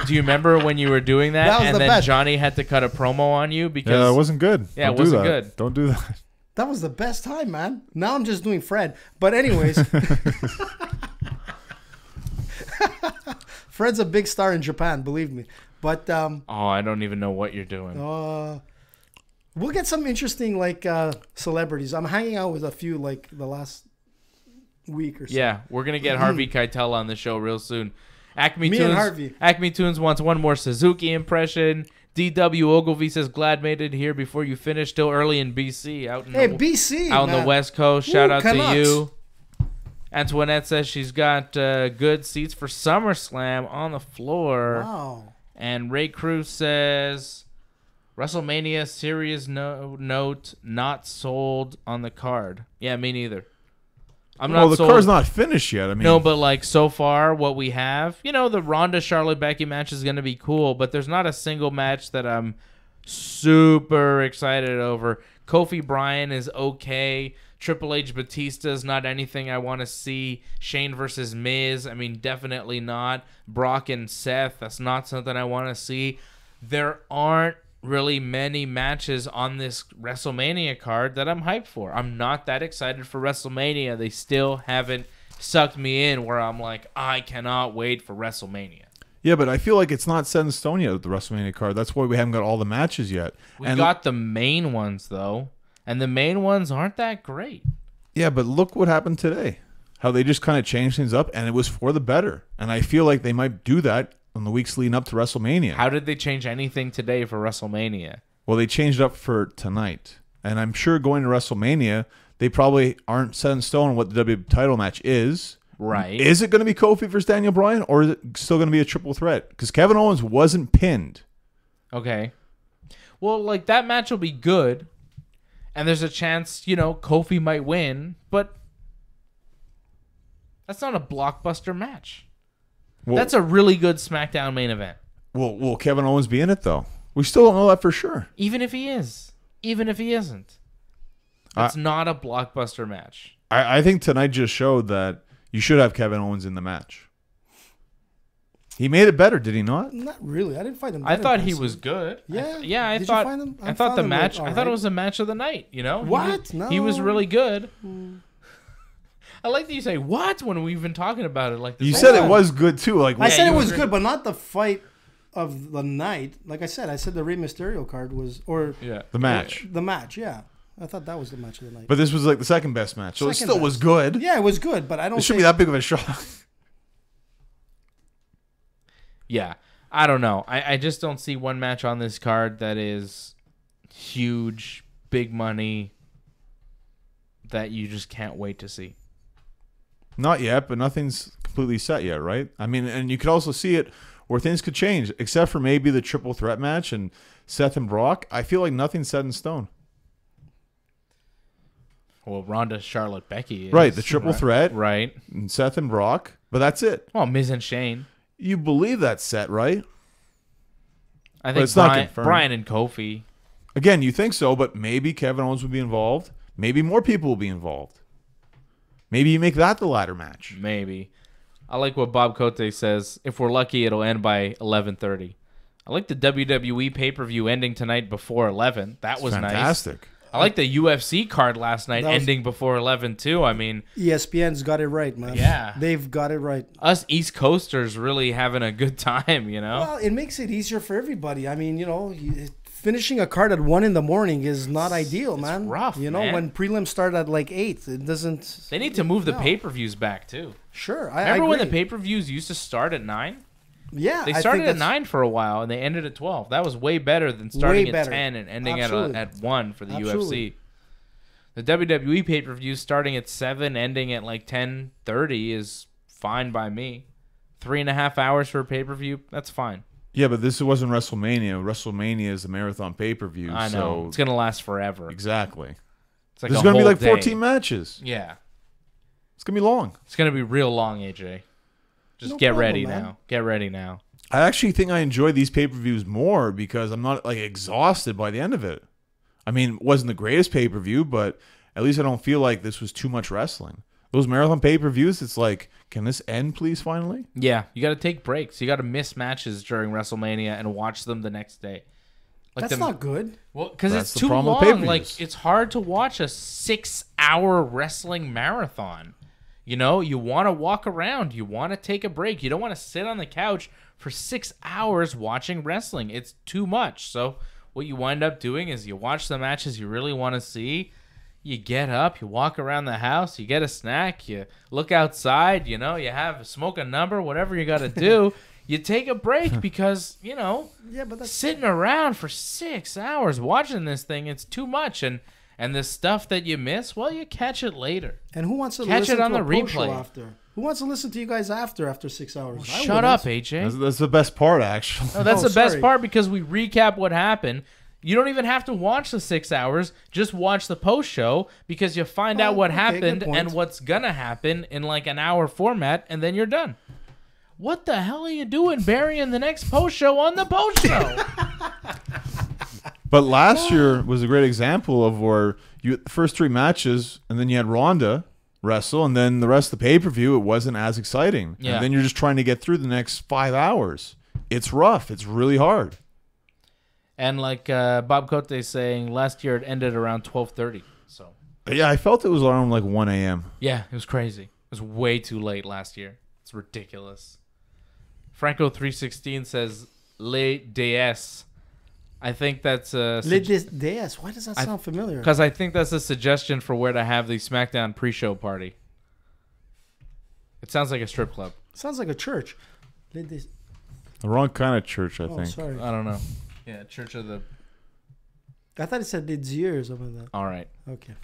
Do you remember when you were doing that? That was and the then best. Johnny had to cut a promo on you because Yeah, it wasn't good. Yeah, Don't it do wasn't that. good. Don't do that. That was the best time, man. Now I'm just doing Fred. But anyways. Fred's a big star in Japan, believe me. But I don't even know what you're doing. we'll get some interesting celebrities. I'm hanging out with a few like the last week or so. Yeah, we're gonna get Harvey Keitel on the show real soon. Acme Me and Harvey. Acme Tunes wants one more Suzuki impression. DW Ogilvy says, glad made it here before you finish. Still early in BC. BC. Out on the West Coast. Shout out Canucks. to you. Antoinette says she's got good seats for SummerSlam on the floor. Wow. And Ray Cruz says, WrestleMania serious note not sold on the card. Yeah, me neither. The card's not finished yet. I mean, no, but like so far, what we have, the Ronda Charlotte Becky match is going to be cool, but there's not a single match that I'm super excited over. Kofi Bryan is okay. Triple H Batista is not anything I want to see. Shane versus Miz, I mean, definitely not. Brock and Seth, that's not something I want to see. There aren't really many matches on this WrestleMania card that I'm hyped for. I'm not that excited for WrestleMania. They still haven't sucked me in where I'm like, I cannot wait for WrestleMania. Yeah, but I feel like it's not set in stone yet with the WrestleMania card. That's why we haven't got all the matches yet. We got the main ones, though, and the main ones aren't that great. Yeah, but look what happened today. How they just kind of changed things up, and it was for the better. And I feel like they might do that in the weeks leading up to WrestleMania. How did they change anything today for WrestleMania? Well, they changed up for tonight. And I'm sure going to WrestleMania, they probably aren't set in stone what the W title match is. Right. Is it going to be Kofi versus Daniel Bryan, or is it still going to be a triple threat? Because Kevin Owens wasn't pinned. Okay. Well, like, that match will be good. And there's a chance, Kofi might win. But that's not a blockbuster match. Well, that's a really good SmackDown main event. Well, will Kevin Owens be in it, though? We still don't know that for sure. Even if he is. Even if he isn't. It's not a blockbuster match. I think tonight just showed that you should have Kevin Owens in the match. He made it better, did he not? Not really. I didn't find him. I thought he was good. Yeah. I thought. I thought the match. I thought it was a match of the night. What? He was really good. I like that you say what when we've been talking about it like this. You said it was good too. Like I said it was good, but not the fight of the night. Like I said the Rey Mysterio card was the match. The match, yeah. I thought that was the match of the night. But this was like the second best match, so it still was good. Yeah, it was good, but I don't. It shouldn't be that big of a shock. Yeah, I don't know. I just don't see one match on this card that is huge, big money that you just can't wait to see. Not yet, but nothing's completely set yet, right? I mean, and you could also see it where things could change, except for maybe the triple threat match and Seth and Brock. I feel like nothing's set in stone. Well, Ronda, Charlotte, Becky is. Right, the triple threat. Right. And Seth and Brock, but that's it. Well, Miz and Shane. You believe that's set, right? I think it's Brian and Kofi. Again, you think so, but maybe Kevin Owens will be involved. Maybe more people will be involved. Maybe you make that the ladder match. Maybe. I like what Bob Cote says. If we're lucky, it'll end by 11:30. I like the WWE pay-per-view ending tonight before 11. That was fantastic. Nice. I like the UFC card last night ending before 11 too. I mean, ESPN's got it right, man. Yeah, they've got it right. Us East Coasters really having a good time, Well, it makes it easier for everybody. I mean, finishing a card at 1 a.m. is not ideal, man. It's rough, man. When prelims start at like 8, it doesn't. They need to move the pay-per-views back too. Sure, I remember when the pay-per-views used to start at 9. Yeah, they started at 9 for a while and they ended at 12. That was way better than starting at 10 and ending at 1 for the UFC. The WWE pay-per-views starting at 7, ending at like 10:30 is fine by me. 3.5 hours for a pay-per-view, that's fine. Yeah, but this wasn't WrestleMania. WrestleMania is a marathon pay-per-view. I know. So it's going to last forever. Exactly. It's like There's going to be like 14 matches. Yeah. It's going to be long. It's going to be real long, AJ. Just get ready now. Get ready now. I actually think I enjoy these pay-per-views more because I'm not like exhausted by the end of it. I mean, it wasn't the greatest pay-per-view, but at least I don't feel like this was too much wrestling. Those marathon pay-per-views, it's like, can this end please finally? Yeah, you got to take breaks. You got to miss matches during WrestleMania and watch them the next day. Like that's not good. Well, because it's too long. Like, it's hard to watch a 6-hour wrestling marathon. You want to walk around. You want to take a break. You don't want to sit on the couch for 6 hours watching wrestling. It's too much. So what you wind up doing is you watch the matches you really want to see. You get up, you walk around the house, you get a snack, you look outside, you smoke a number, whatever you got to do. You take a break because, yeah, but that's sitting around for 6 hours watching this thing, it's too much. And the stuff that you miss, well, you catch it later. And who wants to catch listen it on to the a post show replay after? Who wants to listen to you guys after 6 hours? Shut up, AJ. That's the best part, actually. No, that's the sorry. best part because we recap what happened. You don't even have to watch the 6 hours. Just watch the post show because you find out what happened and what's going to happen in like an hour format, and then you're done. What the hell are you doing burying the next post show on the post show? But last year was a great example of where you the first 3 matches, and then you had Ronda wrestle, and then the rest of the pay-per-view, it wasn't as exciting. Yeah. And then you're just trying to get through the next 5 hours. It's rough. It's really hard. And like Bob Cote is saying, last year it ended around 12:30. So Yeah, I felt it was around like 1 a.m. yeah, it was crazy. It was way too late last year. It's ridiculous. Franco316 says Le DS. I think that's Le DS. Why does that sound familiar? because I think that's a suggestion for where to have the SmackDown pre-show party. It sounds like a strip club. Sounds like a church. Le Des... The wrong kind of church, I Oh, think. sorry. I don't know. Yeah, Church of the... I thought it said Le Dieu or something like that. All right. Okay.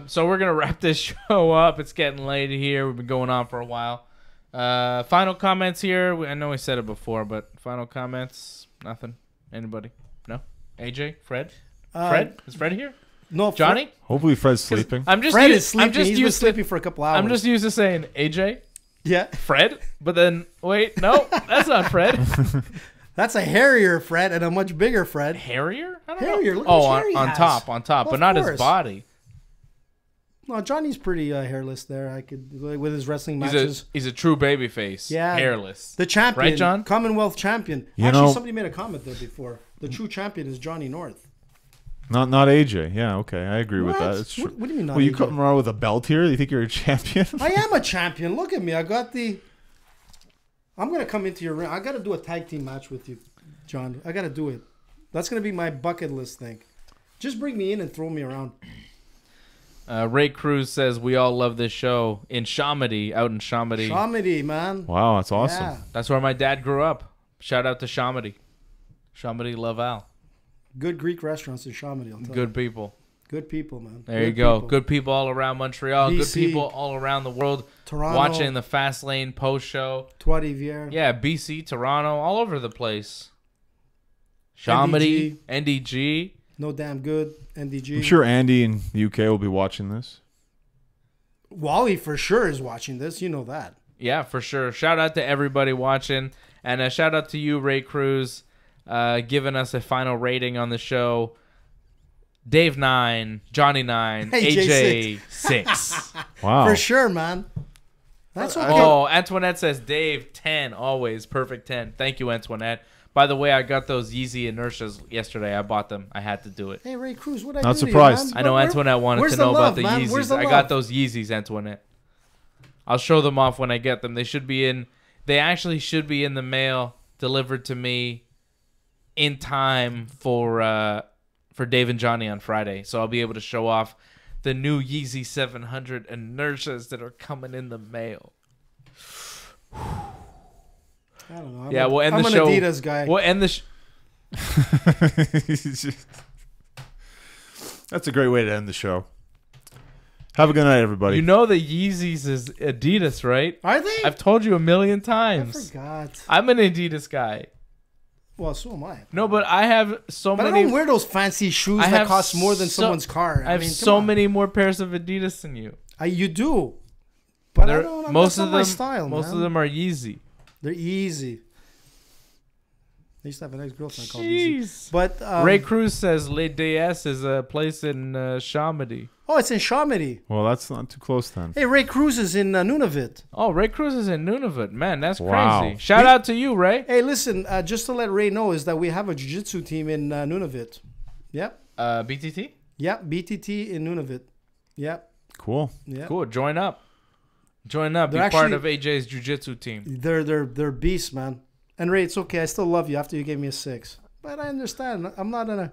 So we're going to wrap this show up. It's getting late here. We've been going on for a while. Final comments here. I know we said it before, but final comments? Nothing? Anybody? No? AJ? Fred? Fred? Is Fred here? No, Johnny? Hopefully Fred's sleeping. Fred is sleeping. He's been sleeping for a couple hours. I'm just used to saying AJ, Yeah. Fred, but then, wait, no, that's not Fred. That's a hairier Fred and a much bigger Fred. Harrier? I don't Hairier. know. Look how much hair he on has. top, Well, but of not his course. body. No, Johnny's pretty hairless there. I could with his wrestling matches. He's a true baby face. Yeah. Hairless. The champion, Right, John? Commonwealth champion. You Actually, know- somebody made a comment there before. The true champion is Johnny North. Not AJ. Yeah, okay. I agree with What? that. It's true. What do you mean not Well, you AJ? come around with a belt here? You think you're a champion? I am a champion. Look at me. I got the... I'm going to come into your ring. I got to do a tag team match with you, John. I got to do it. That's going to be my bucket list thing. Just bring me in and throw me around. Ray Cruz says, we all love this show in Shamedy, out in Shamedy. Shamedy, man. Wow, that's awesome. Yeah. That's where my dad grew up. Shout out to Shamedy. Shamedy Laval. Good Greek restaurants in Shamedy. I'll tell Good you. people. Good people, man. There Good you go. people. Good people all around Montreal. Good BC. people all around the world. Toronto. Watching the Fastlane post show. Trois Rivières. Yeah, BC, Toronto, all over the place. Shamedy, NDG. No damn good. NDG. I'm sure Andy in the UK will be watching this. Wally for sure is watching this. You know that. Yeah, for sure. Shout out to everybody watching. And a shout out to you, Ray Cruz, giving us a final rating on the show. Dave 9, Johnny 9, AJ AJ 6. Wow. For sure, man. That's okay. Oh, Antoinette says Dave 10, always. Perfect 10. Thank you, Antoinette. By the way, I got those Yeezy inertias yesterday. I bought them. I had to do it. Hey, Ray Cruz, what I Not do to you, surprised. man? I know Where- Antoinette wanted where's to the know love, about the man? Yeezys. Where's the I love? got those Yeezys, Antoinette. I'll show them off when I get them. They should be in. They actually should be in the mail, delivered to me in time for Dave and Johnny on Friday. So I'll be able to show off the new Yeezy 700 inertias that are coming in the mail. I don't know. Yeah, we'll end the show. I'm an Adidas guy. We'll end the. That's a great way to end the show. Have a good night, everybody. You know the Yeezys is Adidas, right? Are they? I've told you a million I times. forgot. I'm an Adidas guy. Well, so am I. No, but I have so But I many. don't wear those fancy shoes I that have cost more than so- someone's car. I have mean, so come on. many more pairs of Adidas than you. You do. But I They're- don't, most that's of not my them, style, most man. of them are Yeezy. They're easy. I used to have an ex-girlfriend called Easy. Jeez. But Ray Cruz says Le DS is a place in Shamedy. oh, it's in Shamedy. Well, that's not too close then. Hey, Ray Cruz is in Nunavut. Oh, Ray Cruz is in Nunavut. Man, that's Wow. crazy. Shout out to you, Ray. Hey, listen, just to let Ray know is that we have a jiu-jitsu team in Nunavut. Yep. BTT? Yep. BTT in Nunavut. Yep. Cool. Yep. Cool. Join up. Join up. Be They're part actually- of AJ's jiu-jitsu team. They're beasts, man. And Ray, it's okay. I still love you after you gave me a 6. But I understand. I'm not in a...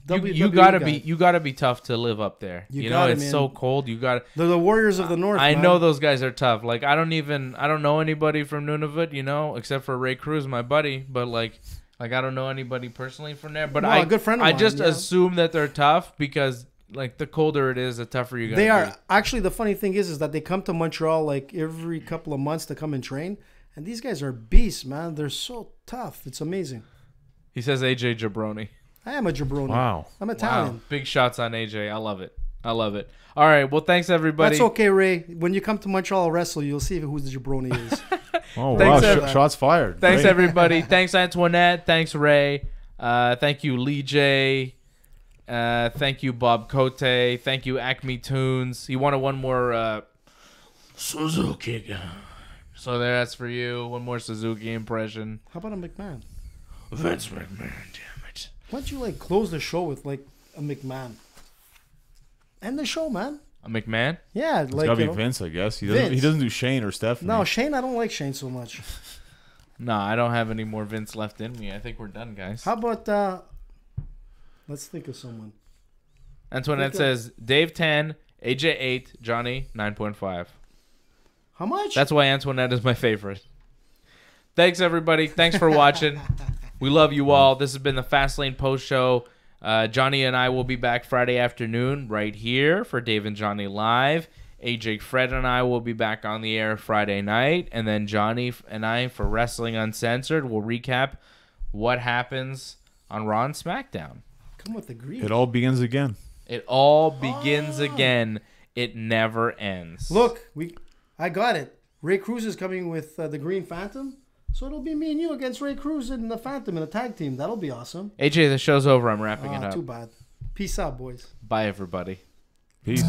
You gotta be tough to live up there. You know, it's so cold. They're the Warriors of the North. I know those guys are tough. Like I don't know anybody from Nunavut, you know, except for Ray Cruz, my buddy. But like I don't know anybody personally from there. But a good friend of mine, just assume that they're tough because like the colder it is, the tougher you're gonna be. They are. Actually, the funny thing is that they come to Montreal like every couple of months to come and train, and these guys are beasts, man. They're so tough. It's amazing. He says AJ Jabroni. I am a jabroni. Wow. I'm Italian. Wow. Big shots on AJ. I love it. All right. Well, thanks, everybody. That's okay, Ray. When you come to Montreal Wrestle, you'll see who the jabroni is. Oh, wow. Shots fired. Thanks, Great. everybody. Thanks, Antoinette. Thanks, Ray. Thank you, Lee J. Thank you, Bob Cote. Thank you, Acme Tunes. He wanted one more Suzuki guy. So that's for you. One more Suzuki impression. How about a McMahon? Vince McMahon, damn it. Why don't you like close the show with like a McMahon? End the show, man. A McMahon? Yeah, It's like gotta be Vince, I guess. He doesn't do Shane or Stephanie. No, Shane. I don't like Shane so much. No, I don't have any more Vince left in me. I think we're done, guys. How about let's think of someone. Antoinette says Dave 10, AJ 8, Johnny 9.5. How much? That's why Antoinette is my favorite. Thanks, everybody. Thanks for watching. We love you all. This has been the Fastlane post show. Johnny and I will be back Friday afternoon right here for Dave and Johnny Live. AJ, Fred, and I will be back on the air Friday night. And then Johnny and I for Wrestling Uncensored will recap what happens on Raw and SmackDown. Come with the green. It all begins again. It all begins again. It never ends. Look, I got it. Ray Cruz is coming with the Green Phantom. So it'll be me and you against Ray Cruz and the Phantom in a tag team. That'll be awesome. AJ, the show's over. I'm wrapping it up. Too bad. Peace out, boys. Bye, everybody. Peace.